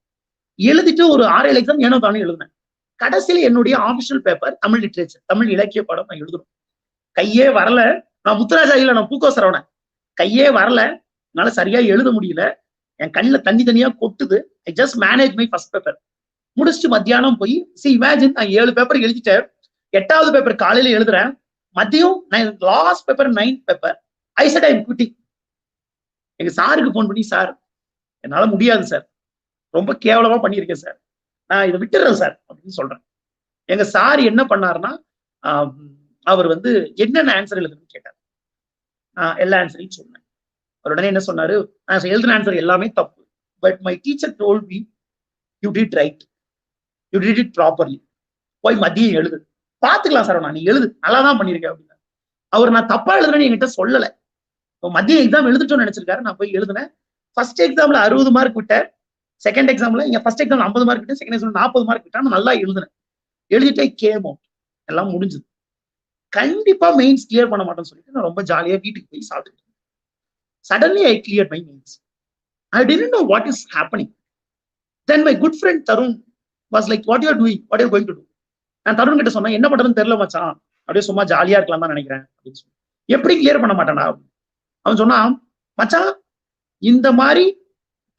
எழுதிட்டு ஒரு 6-7 எக்ஸாம் ஏனோ தானே எழுதினேன். கடைசியில என்னுடைய official paper Tamil literature, Tamil இலக்கிய பாடம் நான் எழுதணும். கையே வரல. நான் முத்துராஜா இல்ல, நான் Poo.Ko.Saravanan. கையே வரல, என்னால சரியா எழுத முடியல. என் கண்ணுல தண்ணி தனியா கொட்டுது. I just manage my first paper. முடிச்சுட்டு மத்தியானம் போய் இமேஜின் நான் 7 பேப்பர் எழுதிட்டேன். 8வது பேப்பர் காலையில எழுதுறேன். மதியம் last paper 9th paper I set I am quitting. எங்க சாருக்கு போன் பண்ணி, சார் என்னால முடியாது சார், ரொம்ப கேவலமா பண்ணியிருக்கேன் சார், நான் இதை விட்டுறேன் சார் அப்படின்னு சொல்றேன். எங்க சார் என்ன பண்ணாருன்னா, அவர் வந்து என்னென்ன ஆன்சர் எழுதுன்னு கேட்டார். நான் எல்லா ஆன்சரையும் சொன்னேன். அவர் உடனே என்ன சொன்னாரு, நான் எழுதின ஆன்சர் எல்லாமே தப்பு, but my teacher told me you did right, you did it properly, போய் மதியம் எழுது, பாத்துக்கலாம் சார், நான் நீ எழுது, நல்லா தான் பண்ணிருக்கேன் அப்படின்னு. அவர் நான் தப்பா எழுதுறேன்னு என்கிட்ட சொல்லல. மதியம் எக்ஸாம் எழுதிட்டோம்னு நினைச்சிருக்காரு. நான் போய் எழுதினேன். ஃபர்ஸ்ட் எக்ஸாம்ல 60 மார்க் விட்டேன். செகண்ட் எக்ஸாம்ல ஃபர்ஸ்ட் எக்ஸாம் 50 மார்க் விட்டேன். செகண்ட் எக்ஸாம் 40 மார்க் விட்டேன். நல்லா எழுதினேன். எழுதிட்டே கேம் அவுட், எல்லாம் முடிஞ்சது. கண்டிப்பா மெயின்ஸ் கிளியர் பண்ண மாட்டேன்னு சொல்லிட்டு நான் ரொம்ப ஜாலியா வீட்டுக்கு போய் சாப்பிட்டு, suddenly I clear my mains. I didn't know what is happening. Then my good friend Tarun was like, what you are doing, what you going to do. நான் தருண் கிட்ட சொன்னேன், என்ன பண்றதுன்னு தெரியல மச்சான், அப்படியே சும்மா ஜாலியா இருக்கலாம் தான் நினைக்கிறேன் அப்படின்னு சொல்லி. எப்படி கிளியர் பண்ண மாட்டானா? அவன் சொன்னான், மச்சான் இந்த மாதிரி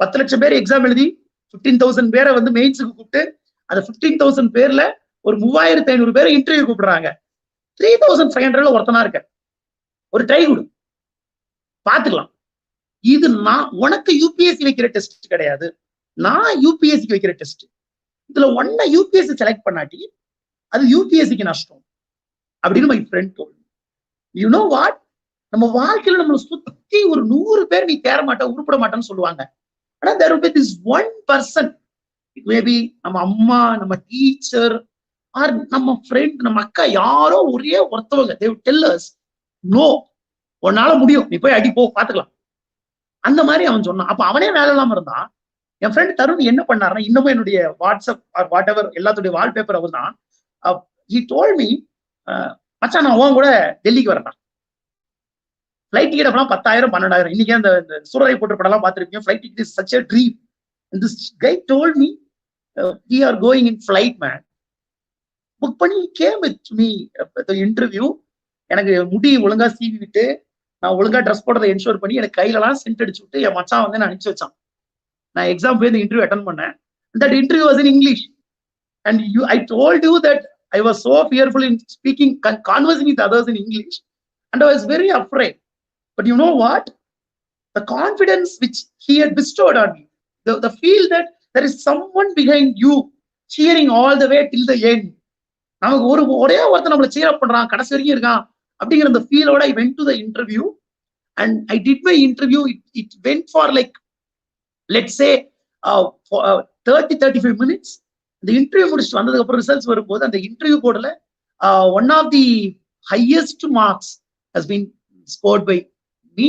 10 லட்சம் பேர் எக்ஸாம் எழுதி 15,000 பேரை வந்து மெயின்ஸுக்கு கூப்பிட்டு, அந்த 15,000 பேர்ல ஒரு 3,500 பேரை இன்டர்வியூ கூப்பிடுறாங்க. 3,500 ஒருத்தனா இருக்க, ஒரு ட்ரை கொடு, பாத்துக்கலாம். இது நான் உனக்கு யூபிஎஸ்சி வைக்கிற டெஸ்ட் கிடையாது, நான் யூபிஎஸ்சிக்கு வைக்கிற டெஸ்ட். இதுல ஒன்ன யூபிஎஸ்சி செலக்ட் பண்ணாட்டி அது யூபிஎஸ்சிக்கு நஷ்டம் அப்படின்னு my friend told. You know what, நம்ம வாழ்க்கையில நம்மளை சுத்தி ஒரு 100 பேர் நீ தேர மாட்ட, உருப்பட மாட்டேன்னு சொல்லுவாங்க. ஆனா there will be this one person, maybe நம்ம அம்மா, நம்ம டீச்சர், ஆர் நம்ம ஃப்ரெண்ட், நம்ம அக்கா, யாரோ ஒரே ஒருத்தவங்க, they will tell us, no, உன்னால முடியும், நீ போய் அடி போ, பாத்துக்கலாம். அந்த மாதிரி அவன் சொன்னான். அப்ப அவனே வேலை இல்லாம இருந்தான். என் ஃப்ரெண்ட் தருண் என்ன பண்ணாருன்னா, இன்னமும் என்னுடைய வாட்ஸ்அப் ஆர் வாட் எவர் எல்லாத்துடைய வால்பேப்பர் அவர் தான். he told me, மச்சான் நான் உன் கூட டெல்லிக்கு வரேன், ஃபிளைட் டிக்கெட் அப்பலாம் 10,000 12,000. இன்னைக்கு அந்த சூரரை போட்டு படம்லாம் பார்த்துருக்கீங்க. Flight ticket is such a dream. And this guy told me, we are going in flight man. Book பண்ணி came with me the interview. எனக்கு முடி ஒழுங்கா சீவி விட்டு, நான் ஒழுங்கா ட்ரெஸ் போடுறதை என்ஷோர் பண்ணி, எனக்கு கையிலலாம் சென்ட் அடிச்சு விட்டு என் மச்சான் வந்து நான் அனுப்பிச்சு வச்சான். நான் எக்ஸாம் போய் இந்த இன்டர்வியூ அட்டன் பண்ணேன். That interview was in English. And I told you that I was so fearful in speaking, conversing with others in English, and I was very afraid. But you know what? The confidence which he had bestowed on me, the feel that there is someone behind you cheering all the way till the end. நமக்கு ஒரே ஒருத்தர் நம்மளை cheer up பண்றான், கடைசி வரைக்கும் இருக்கான் அப்படிங்கிற அந்த ஃபீலோட I went to the interview and I did my interview. It went for like, let's say 30-35 minutes. இந்த இன்டர்வியூ முடிச்சுட்டு வந்ததுக்கு அப்புறம் ரிசல்ட்ஸ் வரும்போது அந்த இன்டர்வியூ போர்டுல one of the highest marks has been scored by me,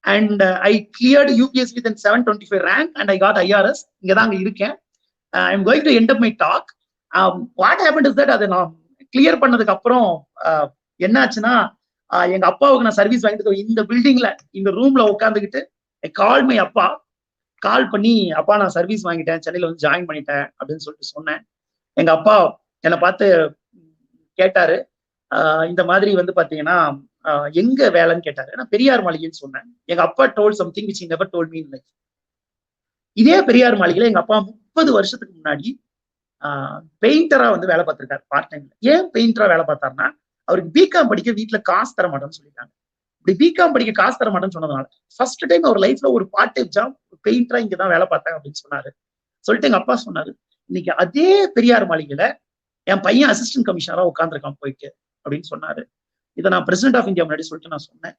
and I cleared UPSC with a 725 rank and I got IRS. இங்க தான் இருக்கேன். I am going to end up my talk. What happened is that அதை நான் clear பண்ணதுக்கு அப்புறம் என்னாச்சுன்னா, எங்க அப்பாவுக்கு நான் சர்வீஸ் வாங்கிட்டு இந்த பில்டிங்ல இந்த ரூம்ல உட்காந்துக்கிட்டு ஐ கால் மை அப்பா, கால் பண்ணி, அப்பா நான் சர்வீஸ் வாங்கிட்டேன், சென்னையில வந்து ஜாயின் பண்ணிட்டேன் அப்படின்னு சொல்லிட்டு சொன்னேன். எங்க அப்பா என்னை பார்த்து கேட்டாரு, இந்த மாதிரி வந்து பாத்தீங்கன்னா எங்க வேலைன்னு கேட்டாரு. நான் பெரியார் மாளிகைன்னு சொன்னேன். எங்க அப்பா told something which he never told me in life. இதே பெரியார் மாளிகையில எங்க அப்பா 30 வருஷத்துக்கு முன்னாடி பெயிண்டரா வந்து வேலை பார்த்திருக்காரு பார்ட் டைம்ல. ஏன் பெயிண்டரா வேலை பார்த்தாருன்னா, அவருக்கு பிகாம் படிக்க வீட்டுல காசு தர மாட்டேன்னு சொல்லிட்டாங்க. இப்படி பிகாம் படிக்க காசு தர மாட்டேன்னு சொன்னதுனால ஃபர்ஸ்ட் டைம் அவர் லைஃப்ல ஒரு பார்ட் டைம் ஜாப் பெயிண்டரா இங்கதான் வேலை பார்த்தாங்க அப்படின்னு சொன்னாரு. சொல்லிட்டு எங்க அப்பா சொன்னாரு, இன்னைக்கு அதே பெரியார் மாளிகையில என் பையன் அசிஸ்டன்ட் கமிஷனரா உட்காந்துருக்கான் போயிட்டு அப்படின்னு சொன்னாரு. இதை நான் பிரசிடென்ட் ஆஃப் இந்தியா முன்னாடி சொல்லிட்டு நான் சொன்னேன்,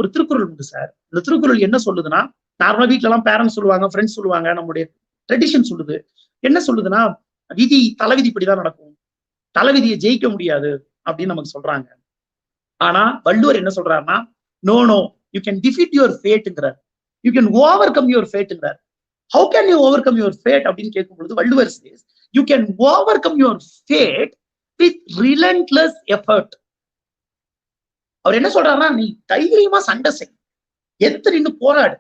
ஒரு திருக்குறள் உண்டு சார். இந்த திருக்குறள் என்ன சொல்லுதுன்னா, நார்மலா வீட்டுல எல்லாம் பேரண்ட்ஸ் சொல்லுவாங்க, ஃப்ரெண்ட்ஸ் சொல்லுவாங்க, நம்முடைய ட்ரெடிஷன் சொல்லுது. என்ன சொல்லுதுன்னா, விதி தலைவிதிப்படிதான் நடக்கும், தலைவிதியை ஜெயிக்க முடியாது அப்படின்னு நமக்கு சொல்றாங்க. ஆனா வள்ளுவர் என்ன சொல்றாருன்னா, no no, you can defeat your ஃபேட்ங்கிறார், you can overcome your ஃபேட்ங்கிறார். How can you overcome your fate அப்படின்னு கேட்கும் பொழுது Valluvar says, you can overcome your fate with relentless effort. அவர் என்ன சொல்றாருன்னா, நீ தைரியமா சண்டை செய், எதிர்த்து நின்று போராடு,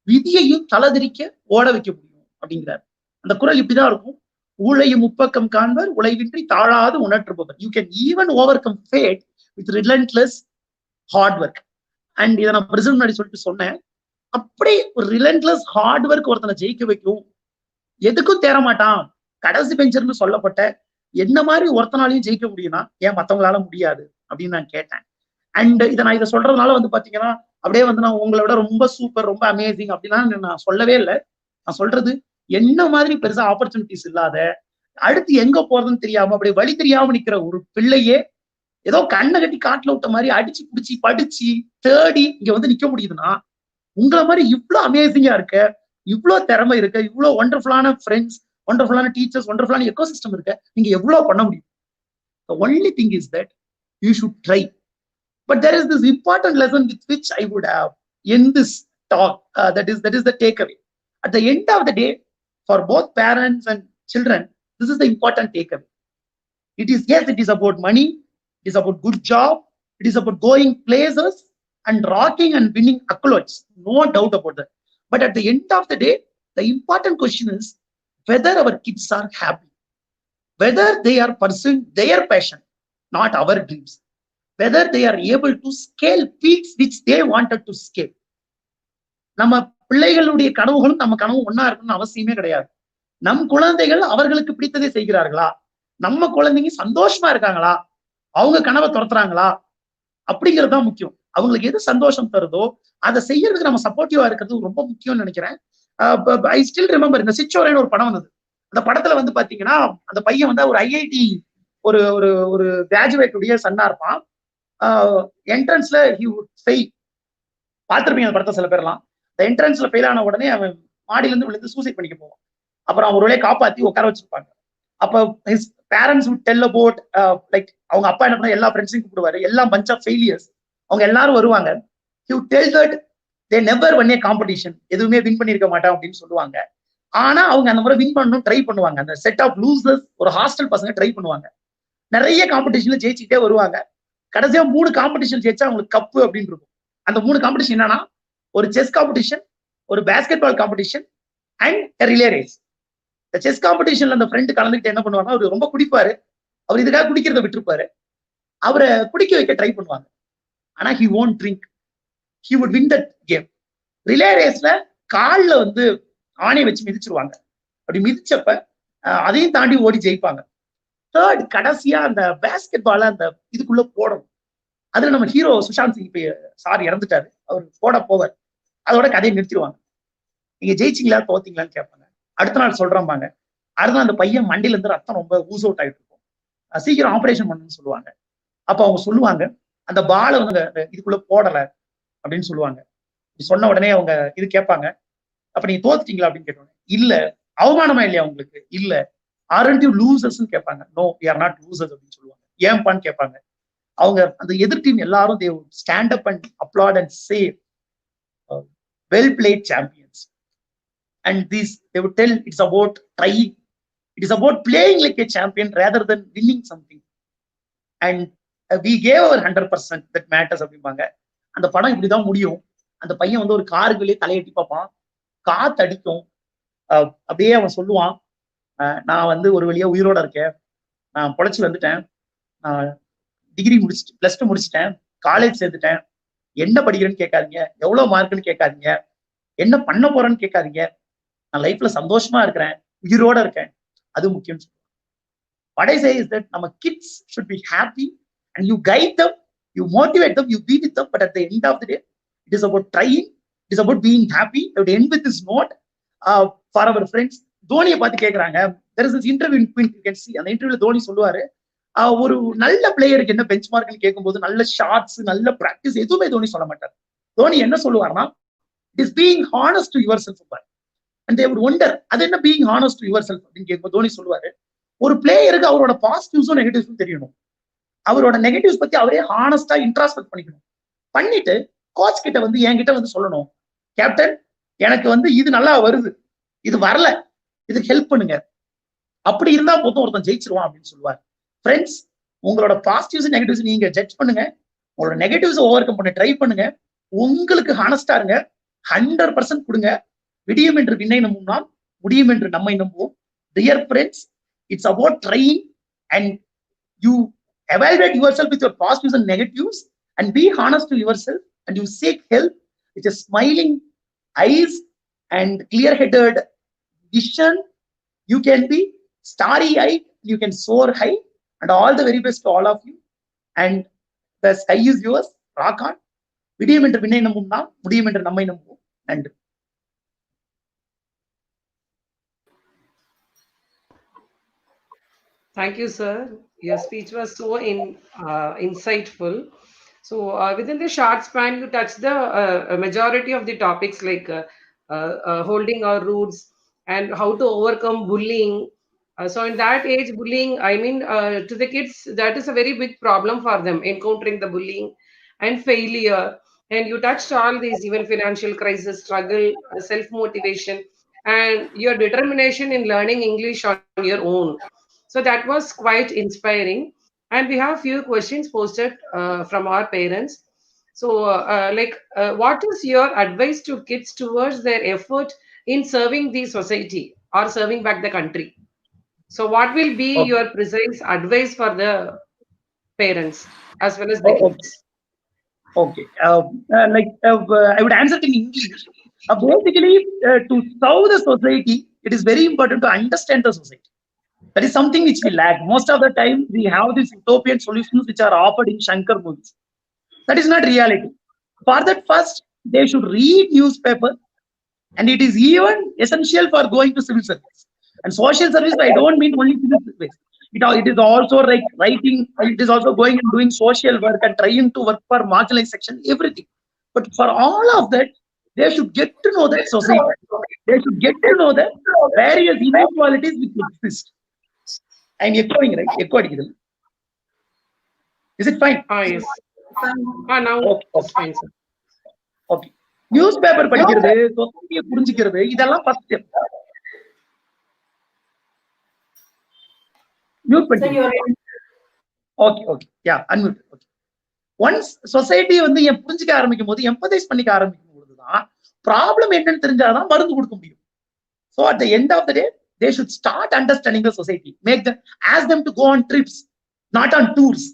விதியையும் தலதிரிக்க ஓட வைக்க முடியும். அப்படிங்கிறார். அந்த குரல் இப்படிதான் இருக்கும். ஊழையும் முப்பக்கம் காண்பர் உழைவின்றி தாழாது உணர்த்துபவர். You can even overcome fate with relentless hard work. And இதை நான் பிரசிடன்ட் முன்னாடி சொல்லிட்டு சொன்னேன். அப்படி ஒரு ரிலன்ட்லெஸ் ஹார்ட் ஒர்க் ஒருத்தனை ஜெயிக்க வைக்கும். எதுக்கும் தேர மாட்டான், கடைசி பெஞ்சர்னு சொல்லப்பட்ட என்ன மாதிரி ஒருத்தனாலையும் ஜெயிக்க முடியும்னா ஏன் மத்தவங்களால முடியாது அப்படின்னு நான் கேட்டேன். அண்ட் இதை சொல்றதுனால வந்து பாத்தீங்கன்னா அப்படியே வந்து நான் உங்களை விட ரொம்ப சூப்பர், ரொம்ப அமேசிங் அப்படின்னா நான் சொல்லவே இல்லை. நான் சொல்றது என்ன மாதிரி பெருசா ஆப்பர்ச்சுனிட்டிஸ் இல்லாத, அடுத்து எங்க போறதுன்னு தெரியாம அப்படியே வழி தெரியாம நிக்கிற ஒரு பிள்ளையே ஏதோ கண்ணை கட்டி காட்டுல விட்ட மாதிரி அடிச்சு பிடிச்சி படிச்சு தேடி இங்க வந்து நிக்க முடியுதுன்னா, உங்களை மாதிரி இவ்வளவு அமேசிங்கா இருக்க, இவ்வளவு திறமை இருக்க, இவ்வளவு ஒண்டர்ஃபுல்லான ஃப்ரெண்ட்ஸ், ஒண்டர்ஃபுல்லான டீச்சர்ஸ், ஒண்டர்ஃபுல்லான எக்கோசிஸ்டம் இருக்க, நீங்க எவ்வளவு பண்ண முடியும். The only thing is that you should try. But there is this important lesson with which I would have in this talk. That is the takeaway. At the end of the day, for both parents and children, this is the important takeaway. It is about money. It is about good job. It is about going places and rocking and winning accolades. No doubt about that. But at the end of the day, the important question is whether our kids are happy, whether they are pursuing their passion, not our dreams, whether they are able to scale peaks which they wanted to scale. நம்ம பிள்ளைகளுடைய கனவுகளும் நம்ம கனவு ஒன்னா இருக்கணும்னு அவசியமே கிடையாது. நம் குழந்தைகள் அவர்களுக்கு பிடித்ததை செய்கிறார்களா, நம்ம குழந்தைங்க சந்தோஷமா இருக்காங்களா, அவங்க கனவை துரத்துறாங்களா அப்படிங்கிறது தான் முக்கியம். அவங்களுக்கு எது சந்தோஷம் தருதோ அதை செய்யறதுக்கு நம்ம சப்போர்ட்டிவா இருக்கிறது ரொம்ப முக்கியம்னு நினைக்கிறேன். ஐ ஸ்டில் ரிமெம்பர் இந்த சிச்சோரேன்னு ஒரு படம் வந்தது. அந்த படத்துல வந்து பாத்தீங்கன்னா அந்த பையன் வந்து ஒரு ஐஐடி ஒரு ஒரு ஒரு கிராஜுவேட்டுடைய சன்னா இருப்பான். என்ட்ரன்ஸ்ல ஹி வுட் ஃபெயில். பார்த்திருப்பீங்க அந்த படத்தை சில பேர்லாம். இந்த என்ட்ரன்ஸ்ல ஃபெயில் ஆன உடனே அவன் மாடியில இருந்து விழுந்து சூசைட் பண்ணிக்க போவான். அப்புறம் அவன் ஒரு வேலையை காப்பாத்தி உட்கார வச்சிருப்பாங்க. அப்ப his parents would tell about like அவங்க அப்பா என்ன பண்ண எல்லா ஃப்ரெண்ட்ஸையும் கூப்பிடுவாரு, எல்லாம் பஞ்ச் ஆஃப் ஃபெயிலியர்ஸ், அவங்க எல்லாரும் வருவாங்க. He would tell that they never won a competition, எதுவுமே வின் பண்ணிருக்க மாட்டான் அப்படின்னு சொல்லுவாங்க. ஆனா அவங்க அந்த முறை வின் பண்ணணும் ட்ரை பண்ணுவாங்க. அந்த செட் ஆஃப் லூசர்ஸ், ஒரு ஹாஸ்டல் பசங்க ட்ரை பண்ணுவாங்க. நிறைய காம்படிஷன்ல ஜெயிச்சுட்டே வருவாங்க. கடைசியா 3 காம்படிஷன் ஜெயிச்சா அவங்களுக்கு கப்பு அப்படின்னு இருக்கும். அந்த 3 காம்படிஷன் என்னன்னா ஒரு செஸ் காம்படிஷன், ஒரு basketball competition and relay race. இந்த செஸ் காம்படிஷன்ல அந்த ஃப்ரெண்டு கலந்துக்கிட்டு என்ன பண்ணுவாங்க, அவர் ரொம்ப குடிப்பாரு. அவர் இதுக்காக குடிக்கிறத விட்டுருப்பாரு. அவரை குடிக்க வைக்க ட்ரை பண்ணுவாங்க. ஆனா he won't drink. He would win that game. Relay ரேஸ்ல கால்ல வந்து ஆணையை வச்சு மிதிச்சிருவாங்க. அப்படி மிதிச்சப்ப அதையும் தாண்டி ஓடி ஜெயிப்பாங்க. தேர்ட் கடைசியா அந்த பேஸ்கெட் பால அந்த இதுக்குள்ள போடணும். அதுல நம்ம ஹீரோ சுஷாந்த் சிங் சார் இறந்துட்டாரு, அவர் போட போவார். அதோட கதையை நிறுத்திடுவாங்க. நீங்க ஜெயிச்சிங்களா தோத்தீங்களான்னு கேட்பாங்க. அடுத்த நாள் சொல்றாங்க. அடுத்த நாள் அந்த பையன் மண்டியில இருந்து ரத்தம் ரொம்ப ஊஸ் அவுட் ஆகிட்டு இருக்கும். சீக்கிரம் ஆபரேஷன் பண்ணணும்னு சொல்லுவாங்க. அப்ப அவங்க சொல்லுவாங்க அந்த பாலை வந்து இதுக்குள்ள போடல அப்படின்னு சொல்லுவாங்க. சொன்ன உடனே அவங்க இது கேட்பாங்க, அப்ப நீங்க தோத்துட்டீங்களா அப்படின்னு கேட்டோம். இல்ல. அவமானமா இல்லையா உங்களுக்கு? இல்ல. aren't you losers கேட்பாங்க. no, we are not losers அப்படின்னு சொல்லுவாங்க. ஏன்பான்னு கேட்பாங்க. அவங்க அந்த எதிர் டீம் எல்லாரும் they would stand up and applaud and say well played champions. And this they would tell it's about trying, it is about playing like a champion rather than winning something, and we gave our 100% that matters அப்படிம்பாங்க. அந்த படம் இப்படிதான் முடியும். அந்த பையன் வந்து ஒரு காருக்கு வெளியே தலையெட்டி பார்ப்பான், காத்து அடிக்கும். அப்படியே அவன் சொல்லுவான், நான் வந்து ஒரு வழியா உயிரோட இருக்கேன், நான் பொழைச்சி வந்துட்டேன், நான் டிகிரி முடிச்சுட்டு +2 முடிச்சுட்டேன், காலேஜ் சேர்ந்துட்டேன், என்ன படிக்கிறேன்னு கேட்காதீங்க, எவ்வளவு மார்க்குன்னு கேட்காதீங்க, என்ன பண்ண போறேன்னு கேட்காதீங்க, நான் லைஃப்ல சந்தோஷமா இருக்கிறேன், உயிரோட இருக்கேன், அது முக்கியம். What I say is that நம்ம kids should be happy and you guide them, you motivate them, you be with them, but at the end of the day it is about trying, it is about being happy. I would end with this note for our friends. தோனியை பார்த்து கேட்கறாங்க, there is this interview you can see. அந்த இன்டர்வியூல தோனி சொல்லுவாரு, ஒரு நல்ல பிளேயருக்கு என்ன bench மார்க்னு கேட்கும்போது நல்ல ஷார்ட்ஸ், நல்ல பிராக்டிஸ் எதுவுமே தோனி சொல்ல மாட்டார். தோனி என்ன சொல்லுவாருன்னா, it is being honest to yourself. And they would wonder, அது என்ன being honest to yourself அப்படின்னு கேட்கும்போது தோனி சொல்லுவாரு, ஒரு பிளேயருக்கு அவரோட பாசிட்டிவ்ஸும் நெகட்டிவ்ஸும் தெரியணும். அவரோட நெகட்டிவ்ஸ் பத்தி அவரே ஹானஸ்டா இன்ட்ராஸ்பெக்ட் பண்ணிக்கணும். பண்ணிட்டு கோச் கிட்ட வந்து என்கிட்ட வந்து சொல்லணும், கேப்டன் எனக்கு வந்து இது நல்லா வருது, இது வரல, இதுக்கு ஹெல்ப் பண்ணுங்க. அப்படி இருந்தா போதும் ஒருத்தன் ஜெயிச்சிருவான் அப்படின்னு சொல்லுவார். ஃப்ரெண்ட்ஸ், உங்களோட பாசிட்டிவ்ஸ் நெகட்டிவ்ஸ் நீங்க ஜட்ஜ் பண்ணுங்க, உங்களோட நெகட்டிவ்ஸ் ஓவர் கம் பண்ண ட்ரை பண்ணுங்க, உங்களுக்கு ஹானஸ்டா இருங்க, 100% கொடுங்க. விடியும் என்று விண்ணை நம்பும் நாம் முடியும் என்று நம்மை நம்புவோம். Dear friends, it's about trying, and you evaluate yourself with your positives and negatives, and be honest to yourself, and you seek help with a smiling eyes and clear-headed vision. You can be starry-eyed, you can soar high, and all the very best to all of you. And the sky is yours. Rock on. விடியும் என்று விண்ணை நம்பும் நாம், முடியும் என்று நம்மை நம்புவோம். நன்றி. Thank you, sir. Your speech was so insightful. So, within the short span, you touched the majority of the topics like holding our roots and how to overcome bullying. So, in that age, bullying, I mean, to the kids, that is a very big problem for them, encountering the bullying and failure. And you touched all these, even financial crisis, struggle, self motivation, and your determination in learning English on your own. So that was quite inspiring. And we have few questions posted from our parents. So, what is your advice to kids towards their effort in serving the society or serving back the country? So, what will be Okay. your precise advice for the parents as well as the Okay. kids? Okay. I would answer it in English. Basically, to serve the society, it is very important to understand the society. That is something which we lack. Most of the time, we have these utopian solutions which are offered in Shankar movies. That is not reality. For that, first, they should read newspaper, and it is even essential for going to civil service. And social service, I don't mean only civil service. It is also like writing, it is also going and doing social work and trying to work for marginalized section, everything. But for all of that, they should get to know that society. They should get to know that various inequalities which exist. I'm echoing, right? Echo அடிக்குது. Is it fine? Ah, yes. Now Okay, it's okay, fine, sir. okay. News paper படிக்கிறது, சொசைட்டியை புரிஞ்சுக்கிறது, இதெல்லாம் first step. Mute So பண்ணிட்டீங்க. you're okay okay yeah unmute. Okay. Once society வந்து புரிஞ்சுக்க ஆரம்பிக்கும் போது, எம்பதைஸ் பண்ணிக்க ஆரம்பிக்கும் போதுதான் ப்ராப்ளம் என்னன்னு தெரிஞ்சாதான் மருந்து கொடுக்க முடியும். So at the end of the day, they should start understanding the society. Ask them to go on trips, not on tours.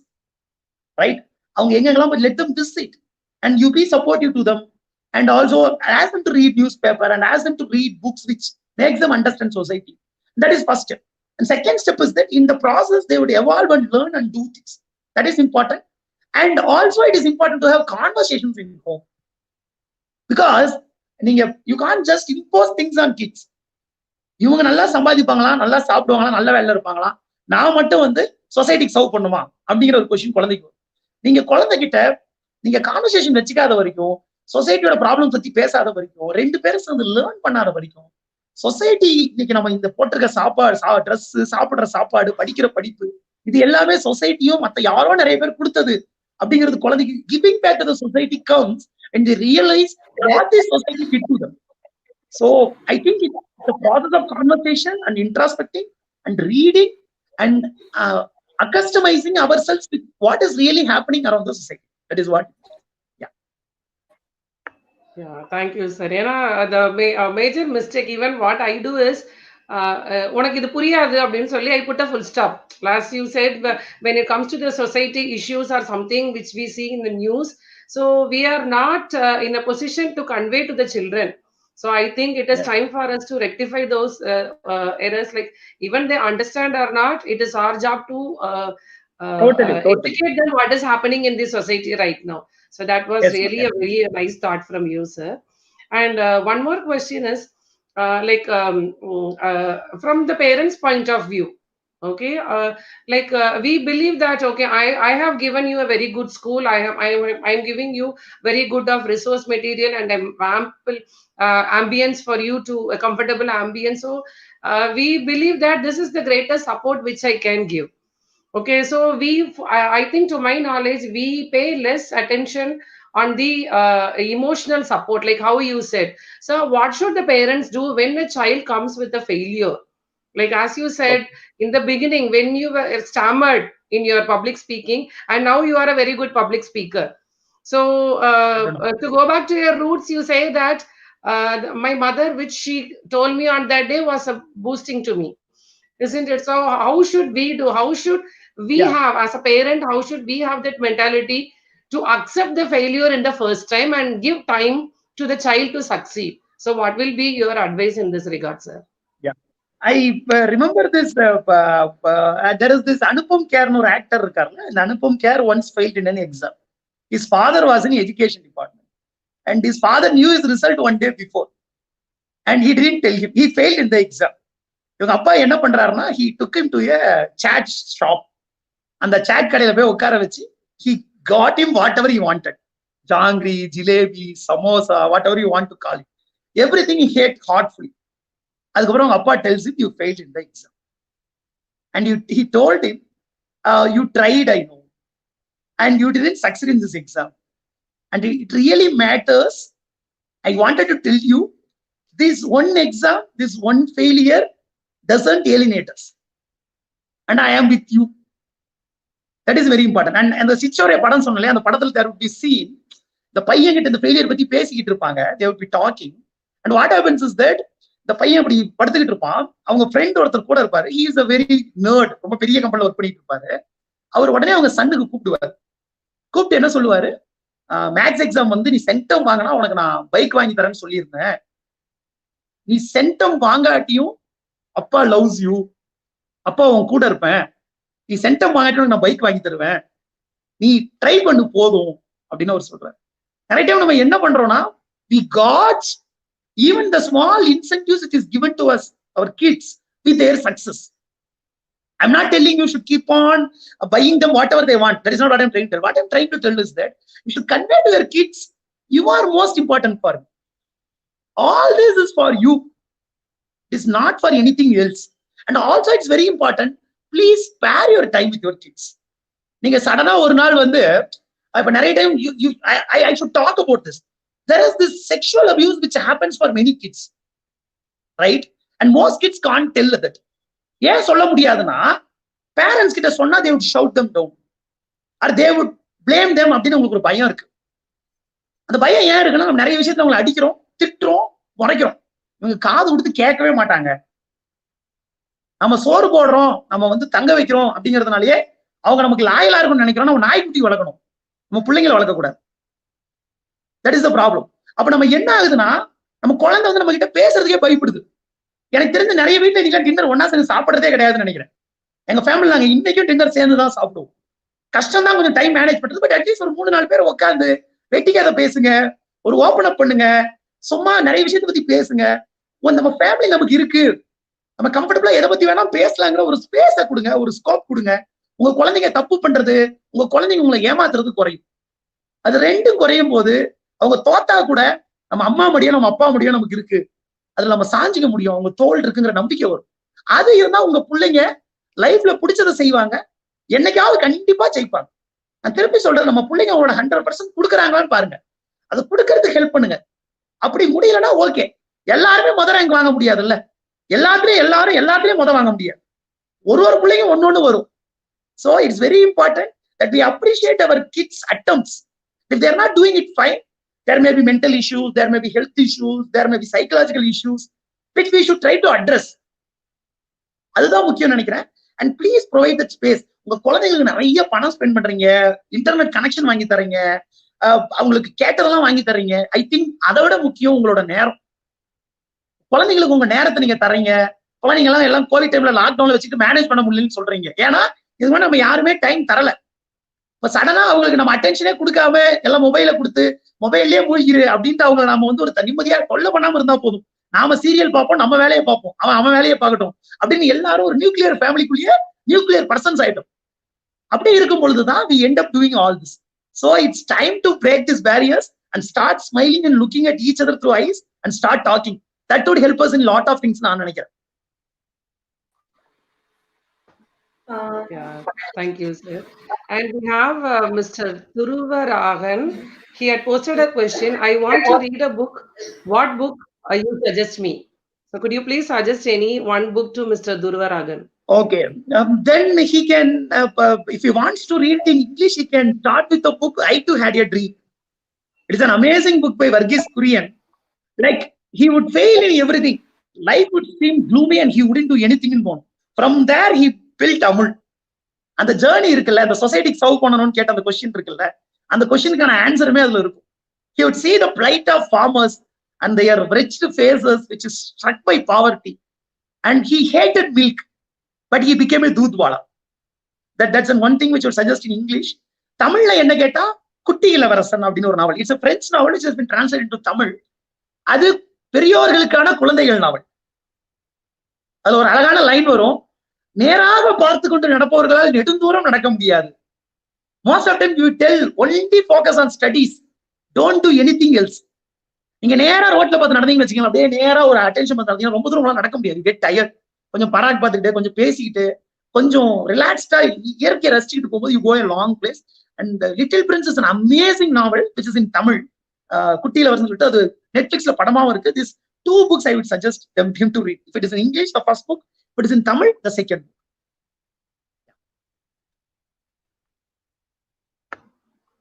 Right? அவங்க எங்கெல்லாம் let them visit, and you be supportive to them, and also ask them to read newspaper and ask them to read books which makes them understand society. That is first step. And second step is that in the process they would evolve and learn and do things. That is important. And also it is important to have conversations in home, because you can't just impose things on kids. இவங்க நல்லா சம்பாதிப்பாங்களா, நல்லா சாப்பிடுவாங்களா, நல்ல வேலையில இருப்பாங்களா, நான் மட்டும் வந்து சொசைட்டிக்கு சர்வ் பண்ணுமா அப்படிங்கிற ஒரு கொஸ்டின் குழந்தைக்கு. நீங்க குழந்தைகிட்ட நீங்க கான்வர்சேஷன் வச்சுக்காத வரைக்கும், சொசைட்டியோட ப்ராப்ளம் பத்தி பேசாத வரைக்கும், ரெண்டு பேரும் சேர்ந்து லேர்ன் பண்ணாத வரைக்கும், சொசைட்டி இன்னைக்கு நம்ம இந்த போட்டிருக்க சாப்பாடு, ட்ரெஸ், சாப்பிடுற சாப்பாடு, படிக்கிற படிப்பு, இது எல்லாமே சொசைட்டியும் மத்த யாரோ நிறைய பேர் கொடுத்தது அப்படிங்கிறது குழந்தைக்கு giving back to the society comes and they realize what this society did to them. So I think it's the process of conversation and introspecting and reading and accustomizing ourselves with what is really happening around the society. That is what. Yeah, thank you, sir. The major mistake, even what I do is, உனக்கு இது புரியாது அப்படின்னு சொல்லி I put a full stop. Last you said, when it comes to the society issues or something which we see in the news, so we are not in a position to convey to the children. So I think it is time for us to rectify those errors. Like even they understand or not, it is our job to Totally. educate them what is happening in the society right now. So that was really a very nice thought from you, sir. And one more question is, from the parents' point of view, okay, we believe that, okay, I have given you a very good school, I'm giving you very good of resource material and ample ambience for you, to a comfortable ambience. So we believe that this is the greatest support which I can give. Okay, so I think, to my knowledge, we pay less attention on the emotional support, like how you said. So what should the parents do when a child comes with a failure? Like as you said in the beginning, when you were stammered in your public speaking, and now you are a very good public speaker. So to go back to your roots, you say that My mother, which she told me on that day, was boosting to me, isn't it? So how should we do? How should we Yeah. have, as a parent, how should we have that mentality to accept the failure in the first time and give time to the child to succeed? So what will be your advice in this regard, sir? Yeah. I remember this. There is this Anupam Kher or actor. And Anupam Kher once failed in an exam. His father was in the education department, and his father knew his result one day before, and he didn't tell him. He failed in the exam. இவங்க அப்பா என்ன பண்றாருன்னா, he took him to a chat shop. அந்த chat கடையில போய் உட்கார வச்சு, he got him whatever he wanted. Jangri, jalebi, samosa, whatever you want to call it. Everything he ate heartfully. அதுக்கப்புறம் அவங்க அப்பா tells him, you failed in the exam. And he told him, you tried, I know. And you didn't succeed in this exam. And it really matters. I wanted to tell you, this one exam, this one failure doesn't alienate us. And I am with you. That is very important. And the Sichore படம் சொன்னல, அந்த படத்துல there would be scene, the பையன் கிட்ட இந்த failure பத்தி பேசிக்கிட்டு இருப்பாங்க. They would be talking. And what happens is that the பையன் அப்படி படுத்துக்கிட்டு இருப்பான். அவங்க ஃப்ரெண்ட் ஒருத்தர் கூட இருப்பாரு. He is a very nerd. ரொம்ப பெரிய கம்பெனில ஒர்க் பண்ணிட்டு இருப்பாரு. அவர் உடனே அவங்க சன்னுக்கு கூப்பிடுவாரு. கூப்பிட்டு என்ன சொல்லுவாரு, மேத்ஸ் எக்ஸாம் வந்து நீ சென்டம் வாங்கினா உனக்கு நான் பைக் வாங்கி தரேன்னு சொல்லியிருந்தேன். நீ சென்டம் வாங்காட்டியும் அப்பா லவ்ஸ் யூ, அப்பா உன் கூட இருப்பேன். நீ சென்டம் வாங்கிட்டு நான் பைக் வாங்கி தருவேன், நீ ட்ரை பண்ணு போதும் அப்படின்னு அவர் சொல்றாரு. நிறைய டைம் நம்ம என்ன பண்றோம்னா, we got even the small incentives which is given to us, our kids, with their success. I'm not telling you should keep on buying them whatever they want. That is not what I'm trying to tell. What I'm trying to tell is that you should convey to your kids, you are most important for me. All this is for you. It is not for anything else. And also it's very important, please spare your time with your kids. நீங்க சடனா ஒரு நாள் வந்து, இப்ப நிறைய time I should talk about this. There is this sexual abuse which happens for many kids, right? And most kids can't tell that. ஏன் சொல்ல முடியாதுன்னா, பேரண்ட்ஸ் கிட்ட சொன்னா they would shout them down or they would blame them அப்படின்னு உங்களுக்கு ஒரு பயம் இருக்கு. அந்த பயம் ஏன் இருக்குன்னா, நம்ம நிறைய விஷயத்துல அவங்களை அடிக்கிறோம், திட்டுறோம், முறைக்கிறோம். இவங்க காது கொடுத்து கேட்கவே மாட்டாங்க. நம்ம சோறு போடுறோம், நம்ம வந்து தங்க வைக்கிறோம் அப்படிங்கிறதுனாலயே அவங்க நமக்கு லாயலா இருக்கும்னு நினைக்கிறோம். நம்ம நாய்க்குட்டி வளர்க்கணும், நம்ம பிள்ளைங்களை வளர்க்கக்கூடாது. That is the problem. அப்ப நம்ம என்ன ஆகுதுன்னா, நம்ம குழந்தை வந்து நம்ம கிட்ட பேசுறதுக்கே பயப்படுது. எனக்கு தெரிஞ்ச நிறைய வீட்டுல நீங்க டின்னர் ஒன்னா சேர்ந்து சாப்பிடுறதே கிடையாதுன்னு நினைக்கிறேன். எங்க ஃபேமிலி நாங்க இன்னைக்கும் டின்னர் சேர்ந்து தான் சாப்பிடுவோம். கஷ்டம் தான் கொஞ்சம் டைம் மேனேஜ் பண்றது. பட் அட்லீஸ்ட் ஒரு 3-4 பேர் உட்காந்து வெட்டிக்காத பேசுங்க, ஒரு ஓப்பன் அப் பண்ணுங்க, சும்மா நிறைய விஷயத்தை பத்தி பேசுங்க. நம்ம ஃபேமிலி நமக்கு இருக்கு, நம்ம கம்ஃபர்டபுளா எதை பத்தி வேணா பேசலாங்கிற ஒரு ஸ்பேஸ கொடுங்க, ஒரு ஸ்கோப் கொடுங்க. உங்க குழந்தைங்க தப்பு பண்றது, உங்க குழந்தைங்க உங்களை ஏமாத்துறது குறையும். அது ரெண்டும் குறையும் போது அவங்க தோத்தா கூட நம்ம அம்மா முடியும், நம்ம அப்பா முடியும் நமக்கு இருக்கு, அதுல நம்ம சாஞ்சிக்க முடியும், அவங்க தோல் இருக்குங்கிற நம்பிக்கை வரும். அது இருந்தா உங்க பிள்ளைங்க லைஃப்ல பிடிச்சதை செய்வாங்க, என்னைக்காவது கண்டிப்பா ஜெயிப்பாங்க. நான் திருப்பி சொல்றேன், நம்ம பிள்ளைங்க அவங்களோட 100% கொடுக்குறாங்களான்னு பாருங்க, அது கொடுக்கறதுக்கு ஹெல்ப் பண்ணுங்க. அப்படி முடியலன்னா ஓகே, எல்லாருமே முதல் ரேங்க் வாங்க முடியாதுல்ல, எல்லாத்துலயும் முதல் வாங்க முடியாது. ஒரு பிள்ளைங்க ஒன்னொன்னு வரும். So it's very important that we appreciate our kids' attempts. If they're not doing it fine, there may be mental issues, there may be health issues, there may be psychological issues, which we should try to address. அதுதான் முக்கியம் நினைக்கிறேன். And please provide that space. உங்க குழந்தைங்களுக்கு நிறைய பணம் spend பண்றீங்க, internet connection வாங்கி தரீங்க, அவங்களுக்கு கேட்டதெல்லாம் வாங்கி தரீங்க. ஐ திங்க் அதை விட முக்கியம் உங்களோட நேரம். குழந்தைங்களுக்கு உங்க நேரத்தை நீங்க தரீங்க. குழந்தைங்க எல்லாம் கோவிட் டைம்ல லாக்டவுன்ல வச்சுட்டு மேனேஜ் பண்ண முடியலன்னு சொல்றீங்க. ஏன்னா இது மாதிரி நம்ம யாருமே டைம் தரல. இப்ப சடனா அவங்களுக்கு நம்ம அட்டென்ஷனே கொடுக்காம எல்லாம் மொபைல கொடுத்து மொபைல்லயே மூழ்கிரு அப்படின்ட்டு அவங்க நம்ம வந்து ஒரு நிம்மதியா தொல்லை பண்ணாம இருந்தா போதும். நாம சீரியல் பார்ப்போம், நம்ம வேலையை பார்ப்போம், அவன் வேலையை பார்க்கட்டும் அப்படின்னு எல்லாரும் ஒரு நியூக்ளியர் ஃபேமிலிக்குள்ளேயே நியூக்ளியர் பர்சன்ஸ் ஆயிட்டோம். அப்படி இருக்கும் பொழுதுதான் we end up doing all this. So it's time to break these barriers and start smiling and looking at each other through eyes and start talking. That would help us in lot of things, நான் நினைக்கிறேன். Yeah, thank you, sir. And we have Mr. Thuruvaragan. He had posted a question. I want to read a book. What book you suggest me? So could you please suggest any one book to Mr. Thuruvaragan? Okay, then he can, if he wants to read in English, he can start with the book I Too Had a Dream. It is an amazing book by Varghese Kurian. Like he would fail in everything. Life would seem gloomy and he wouldn't do anything in one. From there he built Amul. அந்த journey இருக்குல்ல, அந்த சொசைட்டிக்கு serve பண்ணணும்னு கேட்ட அந்த question இருக்குல்ல, அந்த கொஸ்டினுக்கான ஆன்சருமே அதுல இருக்கும். He would see the plight of farmers and their wretched faces which is struck by poverty, and he hated milk, but he became a doodwala. That's one thing which would suggest in English. தமிழ்ல என்ன கேட்டா குட்டி இளவரசன் அப்படின்னு ஒரு நாவல். It's a French novel which has been translated into Tamil. அது பெரியோர்களுக்கான குழந்தைகள் நாவல். அதுல ஒரு அழகான லைன் வரும், நேராக பார்த்து கொண்டு நடப்பவர்களால் நெடுந்தூரம் நடக்க முடியாது. Most of the time you tell only focus on studies, don't do anything else. நீங்க நேரா ரோட்ல பார்த்து நடந்தீங்கன்னு வச்சுக்கோங்க, அப்படியே நேரா ஒரு அட்டென்ஷன் பார்த்து நடந்தீங்கன்னா ரொம்ப தூரம் நடக்க முடியாது. Get tired. கொஞ்சம் பராக் பார்த்துக்கிட்டு, கொஞ்சம் பேசிக்கிட்டு, கொஞ்சம் ரிலாக்ஸ்டா இயற்கையை ரசிச்சுட்டு போகும்போது you go a long place. And little prince is an amazing novel which is in Tamil. குட்டியில வருதுன்னு சொல்லிட்டு அது நெட்ஃபிளிக்ஸ்ல படமாவும் இருக்கு. This 2 books I would suggest him to read. If it is in English, the first book. If it is in Tamil, the second book.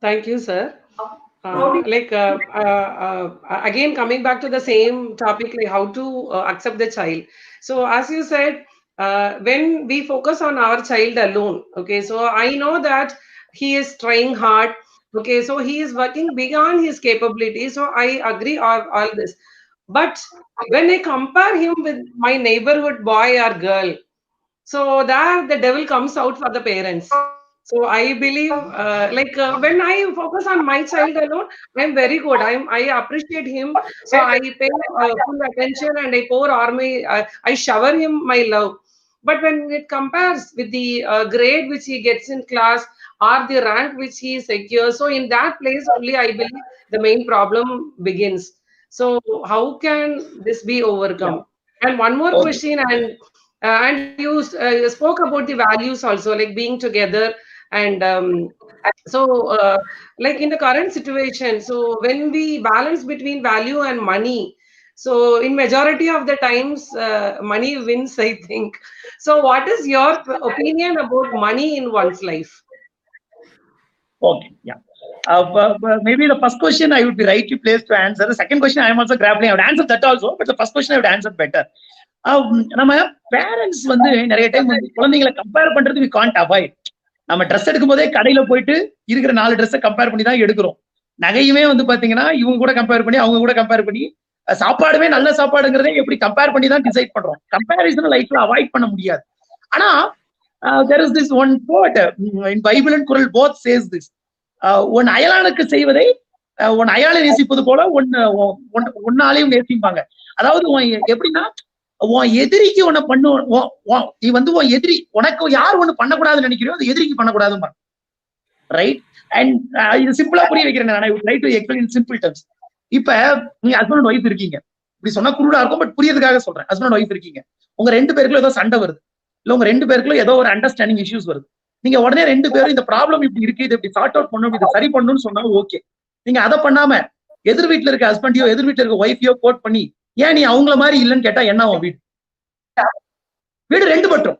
Thank you, sir. Again, coming back to the same topic, like how to accept the child. So as you said, when we focus on our child alone, okay, so I know that he is trying hard, okay, so he is working beyond his capability, so I agree all this. But when I compare him with my neighborhood boy or girl, so that the devil comes out for the parents. So I believe, when I focus on my child alone, I'm very good. I appreciate him. So I pay full attention and I pour all my, I shower him my love. But when it compares with the grade which he gets in class or the rank which he secures, so in that place only I believe the main problem begins. So how can this be overcome? Yeah. And one more question, and you spoke about the values also, like being together. And so like in the current situation, so when we balance between value and money, so in majority of the times money wins, I think. So what is your opinion about money in one's life? Okay, yeah. Maybe the first question I would be rightly placed to answer. The second question I am also grappling. I would answer that also, but the first question I would answer better. நம்ம parents வந்து நிறைய time வந்து குழந்தைங்களை compare பண்றது we can't avoid. நம்ம dress எடுக்கும் போதே கடையில போயிட்டு இருக்கிற 4 ட்ரெஸ்ஸை கம்பேர் பண்ணி தான் எடுக்கிறோம். நகையுமே வந்து பாத்தீங்கன்னா இவங்க கூட கம்பேர் பண்ணி, அவங்க கூட கம்பேர் பண்ணி, சாப்பாடுமே நல்ல சாப்பாடுங்கிறதே எப்படி கம்பேர் பண்ணி தான் டிசைட் பண்றோம். கம்பேரிசன் லைஃப்ல அவாய்ட் பண்ண முடியாது. ஆனா there is this one quote in Bible and Quran, both says this. உன் அயலானுக்கு செய்வதை உன் அயலானை நேசிப்பது போல ஒன்னாலையும் நேசிப்பாங்க. அதாவது எப்படின்னா, உன் எதிரிக்கு உன்னை நீ வந்து உன் எதிரி உனக்கு யார் ஒண்ணு பண்ணக்கூடாதுன்னு நினைக்கிறோம், அது எதிரிக்கு பண்ணக்கூடாதுமா. ரைட்? அண்ட் இது சிம்பிளா புரிய வைக்கிறேன். I would try to explain in simple terms. இப்ப நீங்க ஹஸ்பண்ட் அண்ட் ஒய்ஃப் இருக்கீங்க. இப்படி சொன்னா குருடா இருக்கும், பட் புரியறதுக்காக சொல்றேன். ஹஸ்பண்ட் அண்ட் ஒய்ஃப் இருக்கீங்க. உங்க 2 பேருக்குள்ள ஏதோ சண்டை வருது, இல்ல உங்க 2 பேருக்குள்ள ஏதோ ஒரு அண்டர்ஸ்டாண்டிங் இஷ்யூஸ் வருது. நீங்க உடனே 2 பேரும் இந்த ப்ராப்ளம் இப்படி இருக்கு, இது இப்படி சார்ட் அவுட் பண்ணணும், இதை சரி பண்ணணும்னு சொன்னாலும் ஓகே. நீங்க அதை பண்ணாம எதிர் வீட்டுல இருக்க ஹஸ்பண்டையோ எதிர் வீட்டுல இருக்க ஒய்ஃபையோ கோட் பண்ணி, ஏன் நீ அவங்கள மாதிரி இல்லைன்னு கேட்டா என்ன ஆகும்? வீடு 2 பட்டும்.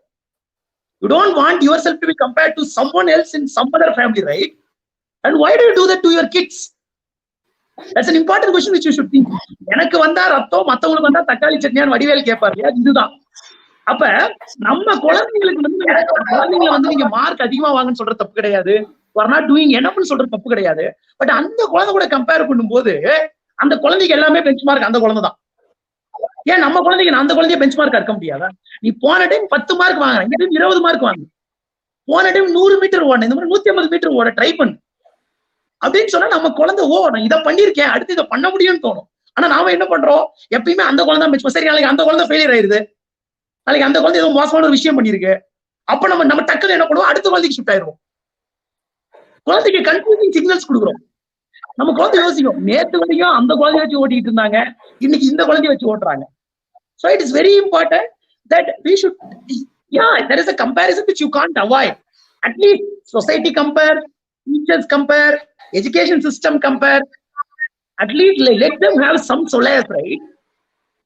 You don't want yourself to be compared to someone else in some other family, right? And why do you do that to your kids? That's an important question which you should think. எனக்கு வந்தா ரத்தம், மத்தவங்களுக்கு வந்தா தக்காளி சட்னியான்னு வடிவேல் கேட்பாரு. இதுதான். அப்ப நம்ம குழந்தைங்களுக்கு வந்து நீங்க மார்க் அதிகமா வாங்கன்னு சொல்ற தப்பு கிடையாது, நாட் டூயிங் எனப்னு சொல்ற தப்பு கிடையாது. பட் அந்த குழந்தை கூட கம்பேர் பண்ணும்போது அந்த குழந்தைக்கு எல்லாமே பெஞ்ச் மார்க் அந்த குழந்தை தான். ஏன் நம்ம குழந்தைக்கு அந்த குழந்தைய பெஞ்ச் மார்க் இருக்க முடியாதா? நீ போன டைம் 10 மார்க் வாங்குறேன், இந்த டைம் 20 மார்க் வாங்க. போன டைம் 100 மீட்டர் ஓடணும், இந்த மாதிரி 150 மீட்டர் ஓட ட்ரை பண்ணு அப்படின்னு சொன்னா நம்ம குழந்தை நான் இதை பண்ணிருக்கேன், அடுத்து இதை பண்ண முடியும்னு தோணும். ஆனா நாம என்ன பண்றோம், எப்பயுமே அந்த குழந்தை பெஞ்ச். சரி, நாளைக்கு அந்த குழந்தை ஃபெயிலியர் ஆயிருது, நாளைக்கு அந்த குழந்தை ஏதோ மோசமான ஒரு விஷயம் பண்ணிருக்கு, அப்ப நம்ம டக்குன்னு என்ன பண்ணுவோம், அடுத்த குழந்தைக்கு ஷிஃப்ட் ஆயிடுவோம். குழந்தைக்கு கன்ஃபியூசிங் சிக்னல்ஸ் கொடுக்குறோம். நம்ம குழந்தை யோசிக்கும், நேற்று வரைக்கும் அந்த குழந்தைய வச்சு ஓட்டிட்டு இருந்தாங்க, இன்னைக்கு இந்த குழந்தைய வச்சு ஓட்டுறாங்க. So it is very important that we should, there is a comparison which you can't avoid. At least society compare, teachers compare, education system compare. At least let them have some solace, right?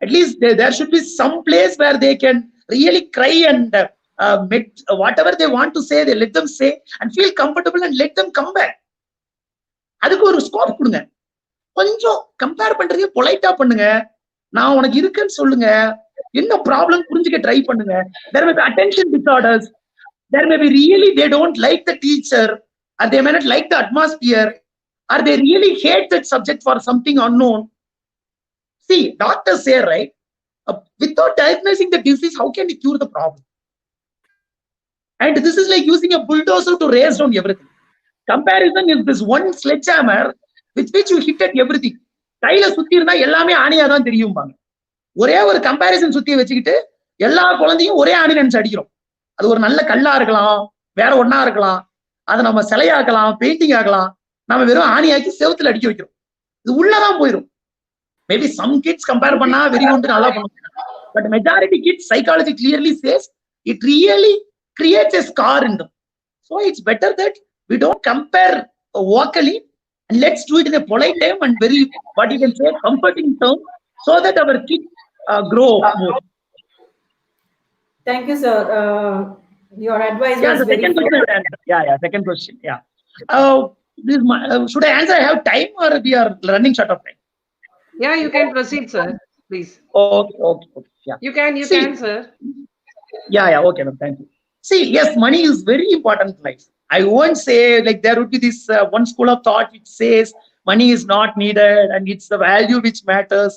At least there should be some place where they can really cry and whatever they want to say, they let them say and feel comfortable and let them come back. அதுக்கு ஒரு scope கொடுங்க. கொஞ்சம் compare பண்றீங்க, பொலைட்டா பண்ணுங்க. நான் உனக்கு இருக்குன்னு சொல்லுங்க, என்ன ப்ராப்ளம் புரிஞ்சுக்க ட்ரை பண்ணுங்க. There may be attention disorders. There may be really they don't like the teacher, or they may not like the atmosphere, or they really hate that subject for something unknown. See, doctors say, right, without diagnosing the disease, how can you cure the problem? And this is like using a bulldozer to raise down everything. Comparison is this one sledgehammer with which you hit at everything. கையில சுத்தி இருந்தா எல்லாமே ஆணியா தான் தெரியும்பாங்க. ஒரே ஒரு comparison சுத்தியை வச்சுக்கிட்டு எல்லா குழந்தையும் ஒரே ஆணி நினைச்சு அடிக்கிறோம். அது ஒரு நல்ல கல்லா இருக்கலாம், வேற ஒன்னா இருக்கலாம், அதை நம்ம சிலையாக்கலாம், பெயிண்டிங் ஆகலாம், நம்ம வெறும் ஆணியாக்கி செவத்துல அடிக்க வைக்கிறோம். இது உள்ளதான் போயிடும். மேபி சம் கிட்ஸ் கம்பேர் பண்ணா வெரி குட் நல்லா பண்ணுவாங்க, but majority kids psychology clearly chase it really creates a scar in them. So it's better that we don't compare vocally, and let's do it in a polite time and very, what you can say, comforting term, so that our kids grow more. Thank you, sir. Your advice was The second very question. Second question. Should I answer? I have time, or we are running short of time? Yeah, you can proceed, sir. Please. Okay. Yeah. You can, sir. Okay, ma'am. Thank you. See, yes, money is very important in life. I won't say like there would be this one school of thought which says money is not needed and it's the value which matters.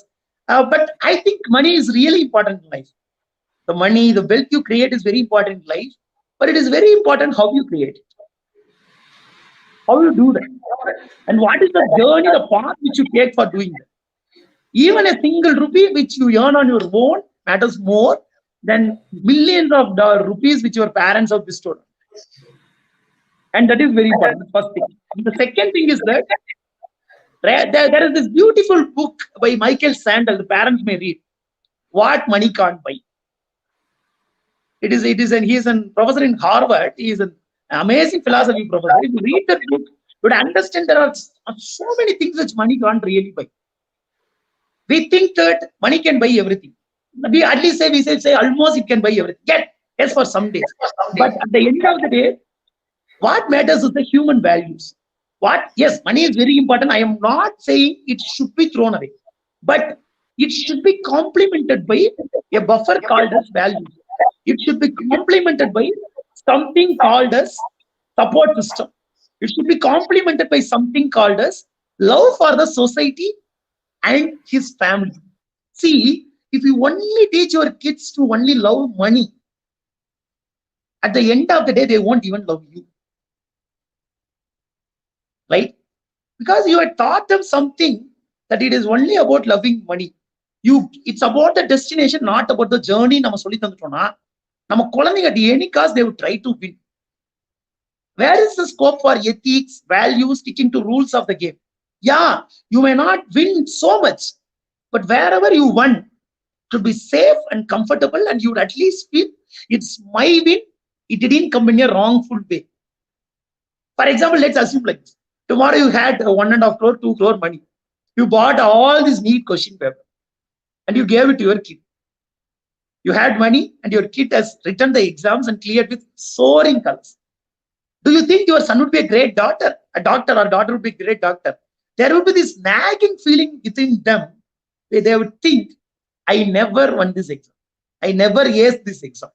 But I think money is really important in life. The money, the wealth you create is very important in life, but it is very important how you create it. How you do that. And what is the journey, the path which you take for doing that. Even a single rupee which you earn on your own matters more than millions of rupees which your parents have bestowed. And that is very important, first thing. And the second thing is that there is this beautiful book by Michael Sandel, the parents may read, What Money Can't Buy. And he is a professor in Harvard. He is an amazing philosophy professor. If you read that book, you would understand there are so many things which money can't really buy. We think that money can buy everything. We at least say almost it can buy everything. Yes, for some days. But at the end of the day, what matters is the human values. Yes, money is very important. I am not saying it should be thrown away, but it should be complemented by a buffer called as values. It should be complemented by something called as support system. It should be complemented by something called as love for the society and his family. See, if you only teach your kids to only love money, at the end of the day, they won't even love you. Right? Because you have taught them something that it is only about loving money. It's about the destination, not about the journey. At any cost, they would try to win. Where is the scope for ethics, values, sticking to rules of the game? Yeah, you may not win so much, but wherever you won, should be safe and comfortable, and you would at least feel it's my win. It didn't come in a wrongful way. For example, let's assume like this. Tomorrow you had 1.5 crore, 2 crore money. You bought all this neat question paper and you gave it to your kid. You had money and your kid has written the exams and cleared with soaring colors. Do you think your son would be a great doctor? A doctor or daughter would be a great doctor. There would be this nagging feeling within them where they would think, I never won this exam. I never aced this exam.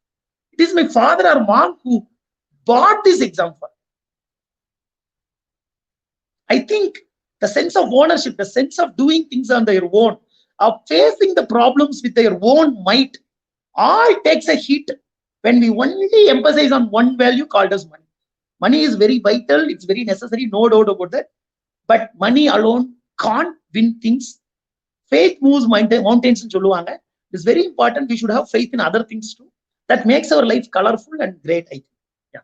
It is my father or mom who bought this exam for me. I think the sense of ownership, the sense of doing things on their own, of facing the problems with their own might, all takes a hit when we only emphasize on one value called as money. Money is very vital, it's very necessary, no doubt about that. But money alone can't win things. Faith moves mountains in Choluanga. It's very important. We should have faith in other things too. That makes our life colorful and great, I think. Yeah.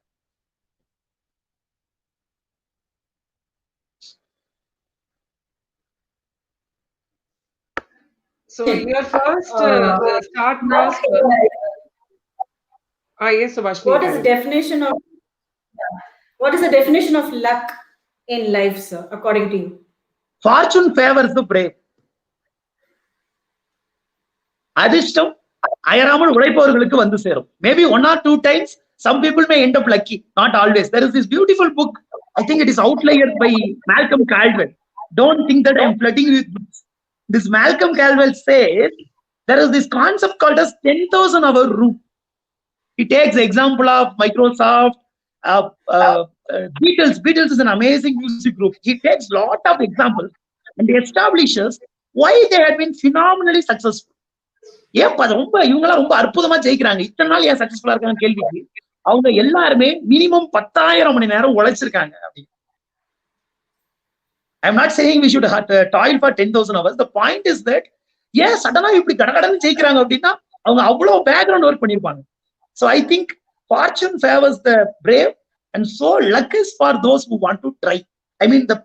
So your first start was yes, Subhashini. What is the definition of luck in life, sir, according to you? Fortune favors the brave. Adishtam ayaramal ulaipavargalukku vandu serum. Maybe 1 or 2 times some people may end up lucky, not always. There is this beautiful book, I think it is Outliers by Malcolm Caldwell. Don't think that I am flirting with books. This Malcolm Gladwell says there is this concept called as 10,000 hour rule. He takes the example of Microsoft, Beatles. Beatles is an amazing music group. He takes a lot of examples and he establishes why they have been phenomenally successful. ஏன் ரொம்ப இவங்கெல்லாம் ரொம்ப அற்புதமா ஜெயிக்கிறாங்க, இத்தனை நாள் ஏன் சக்சஸ்ஃபுல்லா இருக்காங்க கேள்விக்கு அவங்க எல்லாருமே மினிமம் 10,000 மணி நேரம் உழைச்சிருக்காங்க. அப்படி I'm not saying we should toil for 10,000 hours. The point is that ஏன் சடனா இப்படி கடகடன்னு ஜெயிக்கிறாங்க அப்படின்னா அவங்க அவ்வளவு பேக்ரவுண்ட் ஒர்க் பண்ணிருப்பாங்க. So I think fortune favors the brave and so luck is for those who want to try. I mean the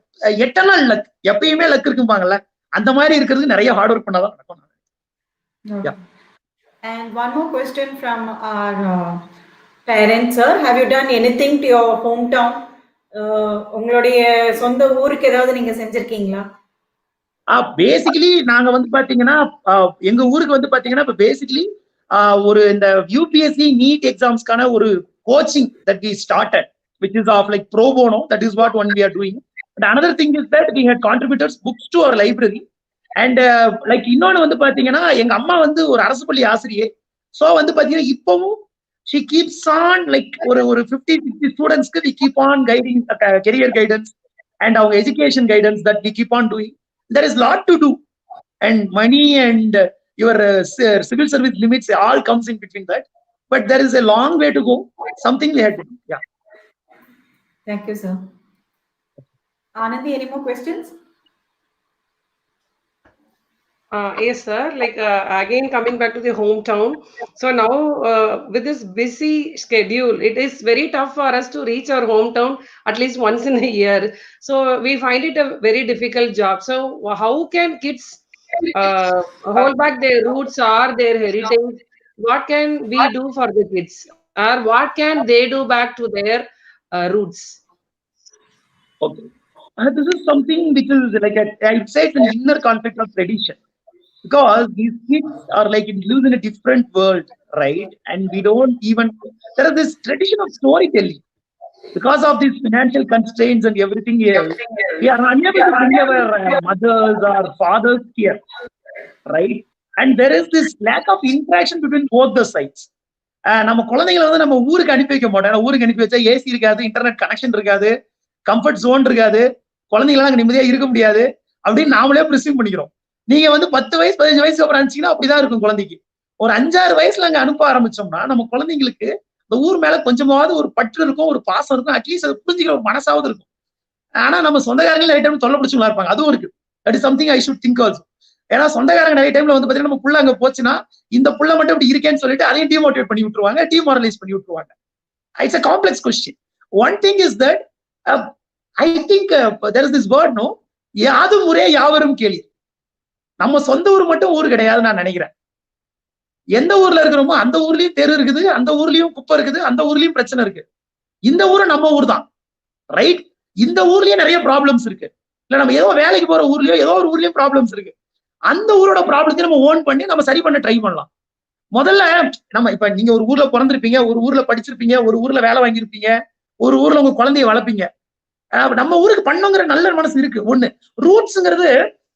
eternal luck, எப்பயுமே luck இருக்கும்பாங்கல்ல, அந்த மாதிரி இருக்கிறது நிறைய ஹார்ட் ஒர்க் பண்ணாதான் நடக்கும். Yeah. And one more question from our parents, sir. Have you done anything to your hometown? உங்களுடைய சொந்த ஊருக்கு ஏதாவது நீங்க செஞ்சிருக்கீங்களா? பேசிக்கலி நாங்க வந்து பாத்தீங்கன்னா எங்க ஊருக்கு வந்து பாத்தீங்கன்னா இப்ப பேசிக்கலி ஒரு இந்த யூபிஎஸ்சி நீட் எக்ஸாம்ஸ்க்கான ஒரு coaching that we started, which is of like pro bono. That is what one we are doing. But another thing is that we had contributors books to our library. And like இன்னொன்னு வந்து பாத்தீங்கன்னா எங்க அம்மா வந்து ஒரு அரசு பள்ளி ஆசிரியை. சோ வந்து பாத்தீங்கன்னா இப்பவும் she keeps on like ஒரு 50-60 ஸ்டூடெண்ட்ஸ்க்கு we keep on guiding career guidance and our education guidance that we keep on doing. There is a lot to do, and money and your civil service limits all comes in between that, but there is a long way to go. Something we had to do. Yeah. Thank you, sir. Anandi, any more questions? Yes, sir. Like again, coming back to the hometown. So now, with this busy schedule, it is very tough for us to reach our hometown at least once in a year. So we find it a very difficult job. So how can kids hold back their roots or their heritage? What can we do for the kids, or what can they do back to their roots? Okay. This is something which is like I would say it's an inner conflict of tradition. Because these kids are like live in a different world, right? And we don't even, there is this tradition of storytelling. Because of these financial constraints and everything else, we are unable to bring our mothers or fathers here, right? And there is this lack of interaction between both the sides. நம்ம குழந்தைகளை வந்து நம்ம ஊருக்கு அனுப்பி வைக்க மாட்டோம். ஊருக்கு அனுப்பி வச்சா ஏசி இருக்காது, இன்டர்நெட் கனெக்ஷன் இருக்காது, கம்ஃபர்ட் ஜோன் இருக்காது, குழந்தைங்களாம் அங்க நிம்மதியா இருக்க முடியாது அப்படின்னு நாமளே ப்ரிசீவ் பண்ணிக்கிறோம். நீங்க வந்து 10 வயசு 15 வயசு அப்புறம் அனுப்பிச்சீங்கன்னா அப்படிதான் இருக்கும் குழந்தைக்கு. ஒரு 5-6 வயசுல அங்க அனுப்ப ஆரம்பிச்சோம்னா நம்ம குழந்தைங்களுக்கு இந்த ஊர் மேல கொஞ்சமாவது ஒரு பற்று இருக்கும், ஒரு பாசம் இருக்கும், அட்லீஸ்ட் அதை புரிஞ்சுக்கிற ஒரு மனசாவது இருக்கும். ஆனா நம்ம சொந்தக்காரங்க நிறைய டைம் தொல்லை பிடிச்சவங்களா இருப்பாங்க, அதுவும் இருக்கு. That is something I should think also. ஏன்னா சொந்தக்காரங்க நிறைய டைம்ல வந்து பாத்தீங்கன்னா நம்ம புள்ள அங்க போச்சுன்னா இந்த புள்ள மட்டும் இப்படி இருக்கேன்னு சொல்லிட்டு அதையும் டிமோட்டிவேட் பண்ணி விட்டுருவாங்க, டிமாரலைஸ் பண்ணி விட்டுருவாங்க. It's a complex question. One thing is that I think there is this word, no, யாதும் ஊரே யாவரும் கேளீர். நம்ம சொந்த ஊர் மட்டும் ஊர் கிடையாது நான் நினைக்கிறேன். எந்த ஊர்ல இருக்கிறோமோ அந்த ஊர்லயும் தெரு இருக்குது, அந்த ஊர்லயும் குப்பை இருக்குது, அந்த ஊர்லயும் பிரச்சனை இருக்கு. இந்த ஊரு நம்ம ஊர் தான், ரைட்? இந்த ஊர்லயே நிறைய ப்ராப்ளம்ஸ் இருக்கு. இல்ல நம்ம ஏதோ வேலைக்கு போற ஊர்லயோ ஏதோ ஒரு ஊர்லயும் ப்ராப்ளம்ஸ் இருக்கு. அந்த ஊரோட ப்ராப்ளத்தை நம்ம ஓன் பண்ணி நம்ம சரி பண்ண ட்ரை பண்ணலாம். முதல்ல நம்ம இப்ப நீங்க ஒரு ஊர்ல பிறந்திருப்பீங்க, ஒரு ஊர்ல படிச்சிருப்பீங்க, ஒரு ஊர்ல வேலை வாங்கியிருப்பீங்க, ஒரு ஊர்ல உங்க குழந்தைய வளர்ப்பீங்க. நம்ம ஊருக்கு பண்ணுங்கிற நல்ல மனசு இருக்கு. ஒண்ணு ரூட்ஸ்ங்கிறது,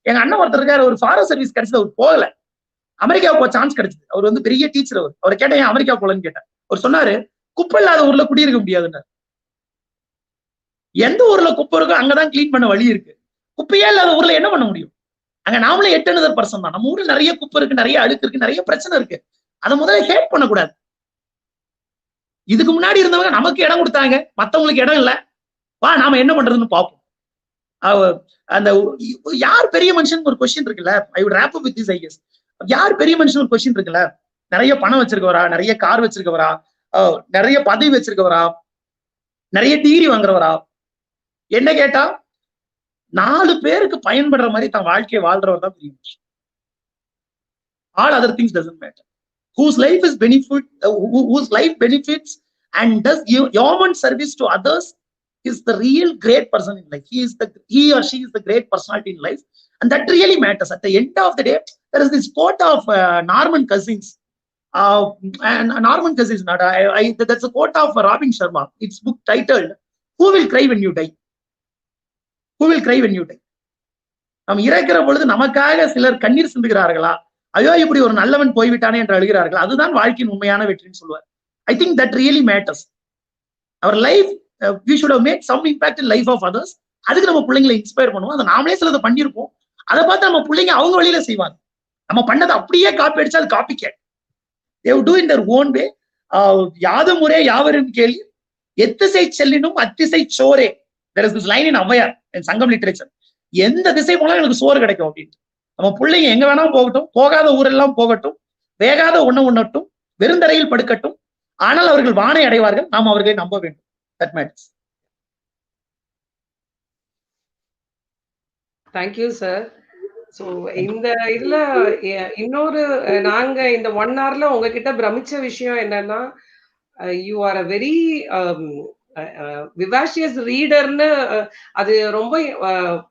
எங்க அண்ணன் ஒருத்தர் இருக்காரு, ஒரு ஃபாரஸ்ட் சர்வீஸ் கிடைச்சது, அவர் போகல, அமெரிக்காவுக்கு ஒரு சான்ஸ் கிடைச்சது. அவர் வந்து பெரிய டீச்சர். அவர் கேட்டேன் ஏன் அமெரிக்கா போலன்னு கேட்டேன். அவர் சொன்னாரு குப்பை இல்லாத ஊர்ல குடியிருக்க முடியாதுன்னு. எந்த ஊர்ல குப்பை இருக்கோ அங்கதான் கிளீன் பண்ண வழி இருக்கு. குப்பையே இல்லாத ஊர்ல என்ன பண்ண முடியும்? அங்க நாமளே 8% தான். நம்ம ஊர்ல நிறைய குப்பை இருக்கு, நிறைய அழுக்கு இருக்கு, நிறைய பிரச்சனை இருக்கு. அதை முதல்ல ஹேட் பண்ணக்கூடாது. இதுக்கு முன்னாடி இருந்தவங்க நமக்கு இடம் கொடுத்தாங்க, மத்தவங்களுக்கு இடம் இல்லை, வா நாம என்ன பண்றதுன்னு பார்ப்போம். அந்த யார் பெரிய மனுஷன் ஒரு கொஸ்டின் இருக்குல்ல, I would wrap up with this I guess. யார் பெரிய மனுஷன் ஒரு கொஸ்டின் இருக்குல்ல, நிறைய பணம் வச்சிருக்கவரா, நிறைய கார் வச்சிருக்கவரா, நிறைய பதவி வச்சிருக்கவரா, நிறைய டிகிரி வாங்குறவரா? என்ன கேட்டா 4 பேருக்கு பயன்படுற மாதிரி தன் வாழ்க்கையை வாழ்றவர் தான் பெரிய மனுஷன். All other things doesn't matter. Whose life is whose life benefits and does human service to others is the real great person in life. He or she is the great personality in life, and that really matters. At the end of the day, there is this quote of Norman Cousins. And Norman Cousins, that's a quote of Robin Sharma. It's book titled "Who Will Cry When You Die." Who will cry when you die? நம்ம இறக்கிற பொழுது நமக்காக சிலர் கண்ணீர் சிந்துகிறார்களா, ஐயோ இப்படி ஒரு நல்லவன் போய்விட்டானே என்று அழுகிறார்கள். அதுதான் வாழ்க்கையின் உண்மையான வெற்றின்னு சொல்லுவார். I think that really matters. அவர் life we should have made some impact in life of others. அதுக்கு நம்ம பிள்ளைங்களை இன்ஸ்பயர் பண்ணுவோம். அதை நாமளே சிலதை பண்ணியிருப்போம். அதை பார்த்து நம்ம பிள்ளைங்க அவங்க வழியில செய்வாங்க. நம்ம பண்ணதை அப்படியே காப்பி அடிச்சா அது copy cat. they will do in their own way. யாதும் முறை யாவரும் கேள்வி, எத்திசை செல்லினும் அத்திசை சோரே. there is this line in Avvaiyar in சங்கம் லிட்டரேச்சர். எந்த திசை போனாலும் எனக்கு சோறு கிடைக்கும் அப்படின்னு. நம்ம பிள்ளைங்க எங்க வேணாலும் போகட்டும், போகாத ஊரெல்லாம் போகட்டும், வேகாத உண்ண உண்ணட்டும், வெறுந்தரையில் படுக்கட்டும், ஆனால் அவர்கள் வானை அடைவார்கள். நாம் அவர்களை நம்ப வேண்டும். That matters. Thank you sir. So இந்த இதுல இன்னொரு நாங்க இந்த 1 hourல உங்ககிட்ட பிரமிச்ச விஷயம் என்னன்னா, யூ ஆர் அ வெரி விவாஷியஸ் ரீடர்னு. அது ரொம்ப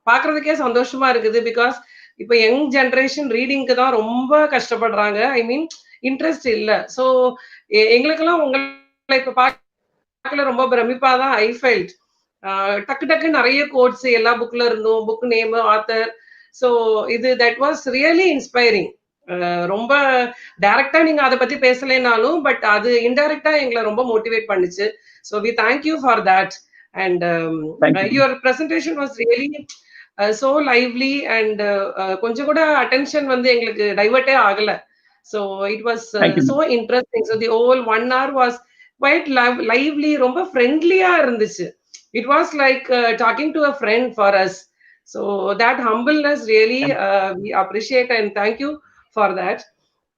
பாக்குறதுக்கே சந்தோஷமா இருக்குது. பிகாஸ் இப்ப யங் ஜென்ரேஷன் ரீடிங்க்கு தான் ரொம்ப கஷ்டப்படுறாங்க. ஐ மீன் இன்ட்ரெஸ்ட் இல்ல. ஸோ எங்களுக்கெல்லாம் உங்களை இப்ப பார்க்கல ரொம்ப பிரமிப்பா தான் ஐ ஃபெல்ட். டக்கு டக்கு நிறைய கோட்ஸ் எல்லா புக்ல இருந்தும், புக் நேம், ஆத்தர். ஸோ இது தட் வாஸ் ரியலி இன்ஸ்பைரிங். ரொம்ப டைரக்டா நீங்க அதை பத்தி பேசலைனாலும், பட் அது இன்டைரக்டா எங்களை ரொம்ப மோட்டிவேட் பண்ணுச்சு. So we thank you for that. And your presentation was really so lively and கொஞ்சம் கூட attention வந்து எங்களுக்கு டைவர்ட்டே ஆகல. So it was so interesting. So the whole 1 hour was quite lively, ரொம்ப friendly-ஆ இருந்துச்சு. It was like talking to a friend for us. So that humbleness really we appreciate and thank you for that.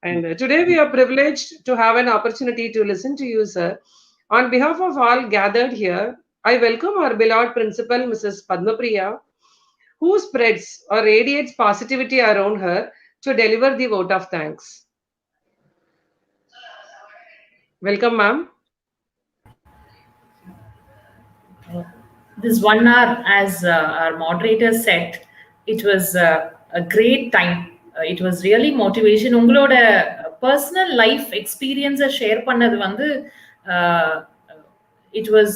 And today we are privileged to have an opportunity to listen to you, sir. On behalf of all gathered here, I welcome our beloved principal, Mrs. Padmapriya, who spreads or radiates positivity around her to deliver the vote of thanks. Welcome, ma'am. This 1 hour, as our moderator said, it was a great time. It was really motivation. உங்களோட personal life experience share பண்ணது வந்து it was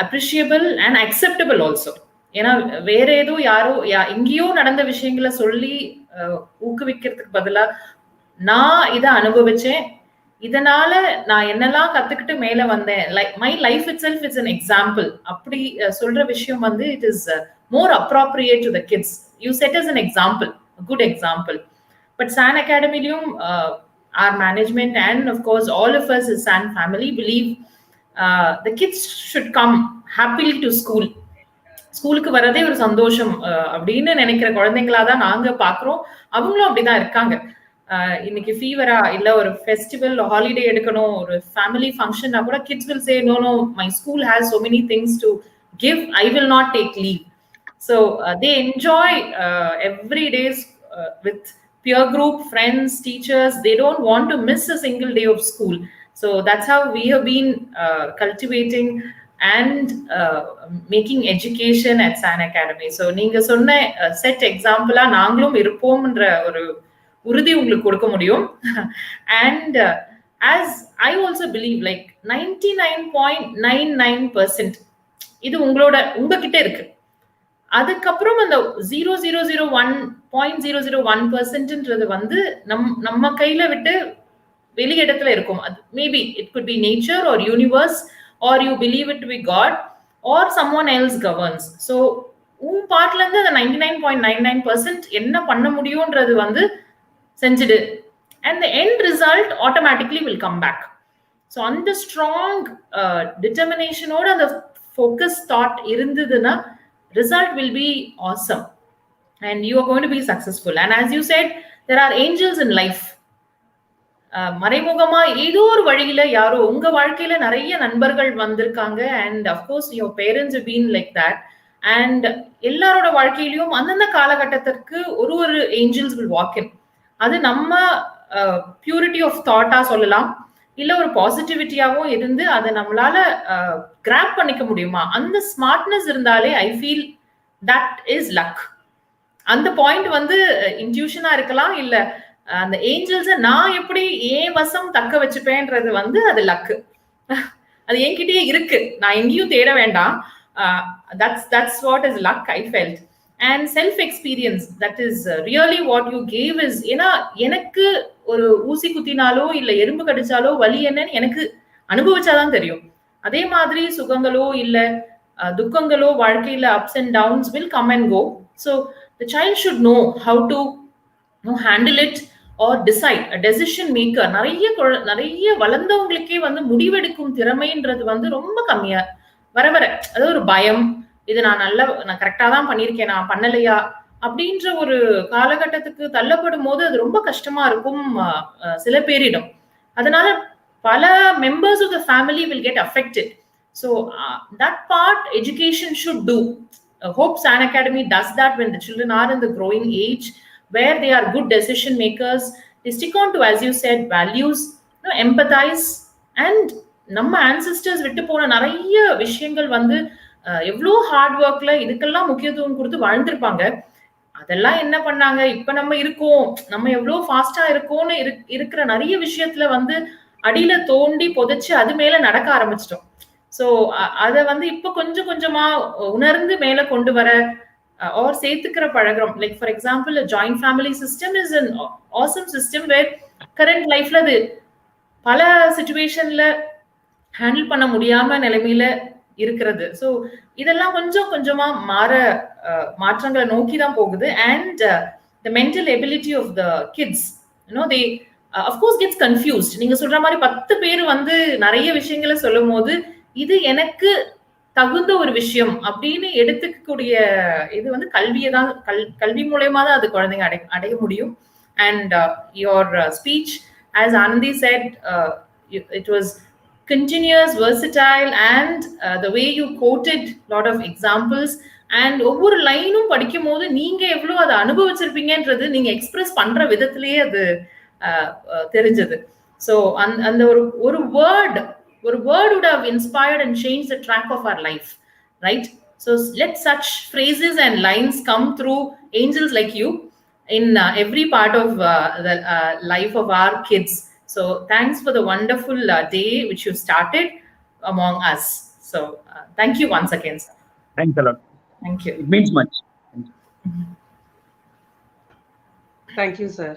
appreciable and acceptable also. ஏன்னா வேற ஏதோ யாரோ எங்கேயோ நடந்த விஷயங்களை சொல்லி ஊக்குவிக்கிறதுக்கு பதிலா நான் இதை அனுபவிச்சேன், இதனால நான் என்னெல்லாம் கத்துக்கிட்டு மேல வந்தேன், my life it self it's an example அப்படி சொல்ற விஷயம் வந்து it is more appropriate to the kids. You said as an example, a good example. But SAN Academy-லயும் our management and of course all of us as SAN family believe the kids should come happily to school. ஸ்கூலுக்கு வரதே ஒரு சந்தோஷம் அப்படின்னு நினைக்கிற குழந்தைங்களா தான் நாங்க பாக்குறோம். அவங்களும் அப்படிதான் இருக்காங்க. இன்னைக்கு ஃபீவரா இல்ல ஒரு ஃபெஸ்டிவல் ஹாலிடே எடுக்கணும், ஒரு ஃபேமிலி ஃபங்க்ஷன்னா கூட kids will say no no my school has so many things to give, I will not take leave. So they enjoy every days with peer group, friends, teachers. They don't want to miss a single day of school. So that's how we have been cultivating and making education at SAN Academy. So நீங்க சொன்ன set எக்ஸாம்பிளா நாங்களும் இருப்போம்ன்ற ஒரு உறுதி உங்களுக்கு கொடுக்க முடியும். And as I also believe like 99.99% இது உங்ககிட்ட இருக்கு. அதுக்கப்புறம் அந்த 0.001% வந்து நம்ம கையில விட்டு வெளியிடத்துல இருக்கும். Maybe it could be nature or universe, or you believe it to be God, or someone else governs. So உன் பார்ட்ல இருந்து அந்த 99.99% என்ன பண்ண முடியும்ன்றது வந்து செஞ்சிடு, and the end result automatically will come back. So அந்த strong determination ஓட அந்த focus thought இருந்ததுன்னா result will be awesome and you are going to be successful. And as you said, there are angels in life. மறைமுகமா ஏதோ ஒரு வழியில யாரோ உங்க வாழ்க்கையில நிறைய நண்பர்கள் வந்திருக்காங்க. And of course your parents have been like that. And எல்லாரோட வாழ்க்கையிலயும் அந்தந்த காலகட்டத்திற்கு ஒரு angels will walk in. அது நம்ம பியூரிட்டி ஆஃப் தாட்டா சொல்லலாம், இல்ல ஒரு பாசிட்டிவிட்டியாவும் இருந்து அதை நம்மளால கிராப் பண்ணிக்க முடியுமா, அந்த ஸ்மார்ட்னஸ் இருந்தாலே I feel that is luck. அந்த பாயிண்ட் வந்து இன்ட்யூஷனா இருக்கலாம், இல்ல அந்த ஏஞ்சல்ஸை நான் எப்படி ஏன் வசம் தக்க வச்சுப்பேன்றது வந்து அது லக்கு. அது என்கிட்டயே இருக்கு, நான் எங்கேயும் தேட வேண்டாம். That's what is luck, I felt. and self experience. That is really what you gave is, ஏன்னா எனக்கு ஒரு ஊசி குத்தினாலோ இல்ல எறும்பு கடிச்சாலோ வலி என்னன்னு எனக்கு அனுபவிச்சாதான் தெரியும். அதே மாதிரி சுகங்களோ இல்ல துக்கங்களோ வாழ்க்கையில ups and downs will come and go. So the child should know how to handle it or decide. A decision maker. நிறைய வளர்ந்தவங்களுக்கே வந்து முடிவெடுக்கும் திறமைன்றது வந்து ரொம்ப கம்மியா வர அது ஒரு பயம், இது நான் கரெக்டா தான் பண்ணியிருக்கேன், நான் பண்ணலையா அப்படின்ற ஒரு காலகட்டத்துக்கு தள்ளப்படும் போது அது ரொம்ப கஷ்டமா இருக்கும் சில பேரிடம். அதனால பல members of the family will get affected. So that part education should do. Hope San Academy does that when the children are in the growing age, where they are good decision makers. They stick on to, as you said, values, empathize, and நம்ம ancestors விட்டு போன நிறைய விஷயங்கள் வந்து எவ்வளோ heart ஒர்க்ல இதுக்கெல்லாம் முக்கியத்துவம் கொடுத்து வாழ்ந்திருப்பாங்க. அதெல்லாம் என்ன பண்ணாங்க, இப்ப நம்ம இருக்கோம், நம்ம எவ்வளவு ஃபாஸ்டா இருக்கோம்னு இருக்கிற நிறைய விஷயத்துல வந்து அடியில தோண்டி புதைச்சு அது மேல நடக்க ஆரம்பிச்சிட்டோம். சோ அத வந்து இப்ப கொஞ்சம் கொஞ்சமா உணர்ந்து மேல கொண்டு வர or சேர்த்துக்கிற பழகிறோம். Like for example joint family system is an awesome system where current லைஃப்ல அது பல சிச்சுவேஷன்ல ஹேண்டில் பண்ண முடியாம நிலைமையில இருக்கிறது. ஸோ இதெல்லாம் கொஞ்சம் கொஞ்சமா மாற்றங்களை நோக்கி தான் போகுது. And the mental ability of the kids, they of course gets confused. நீங்க சொல்ற மாதிரி 10 பேர் வந்து நிறைய விஷயங்களை சொல்லும் போது இது எனக்கு தகுந்த ஒரு விஷயம் அப்படின்னு எடுத்துக்கக்கூடிய இது வந்து கல்வி மூலயமா தான் அது குழந்தைங்க அடைய முடியும். And your speech, as Anandi said, it was continuous, versatile, and the way you quoted lot of examples, and ஒவ்வொரு லைனும் படிக்கும் போது நீங்க எவ்வளவு அதை அனுபவிச்சிருப்பீங்கன்றது நீங்க எக்ஸ்பிரஸ் பண்ற விதத்திலேயே அது தெரிஞ்சது. ஸோ அந்த ஒரு word would have inspired and changed the track of our life, right? So let such phrases and lines come through angels like you in every part of the life of our kids. So thanks for the wonderful day which you started among us. So thank you once again, sir. Thanks a lot. Thank you. It means much. Thank you, sir.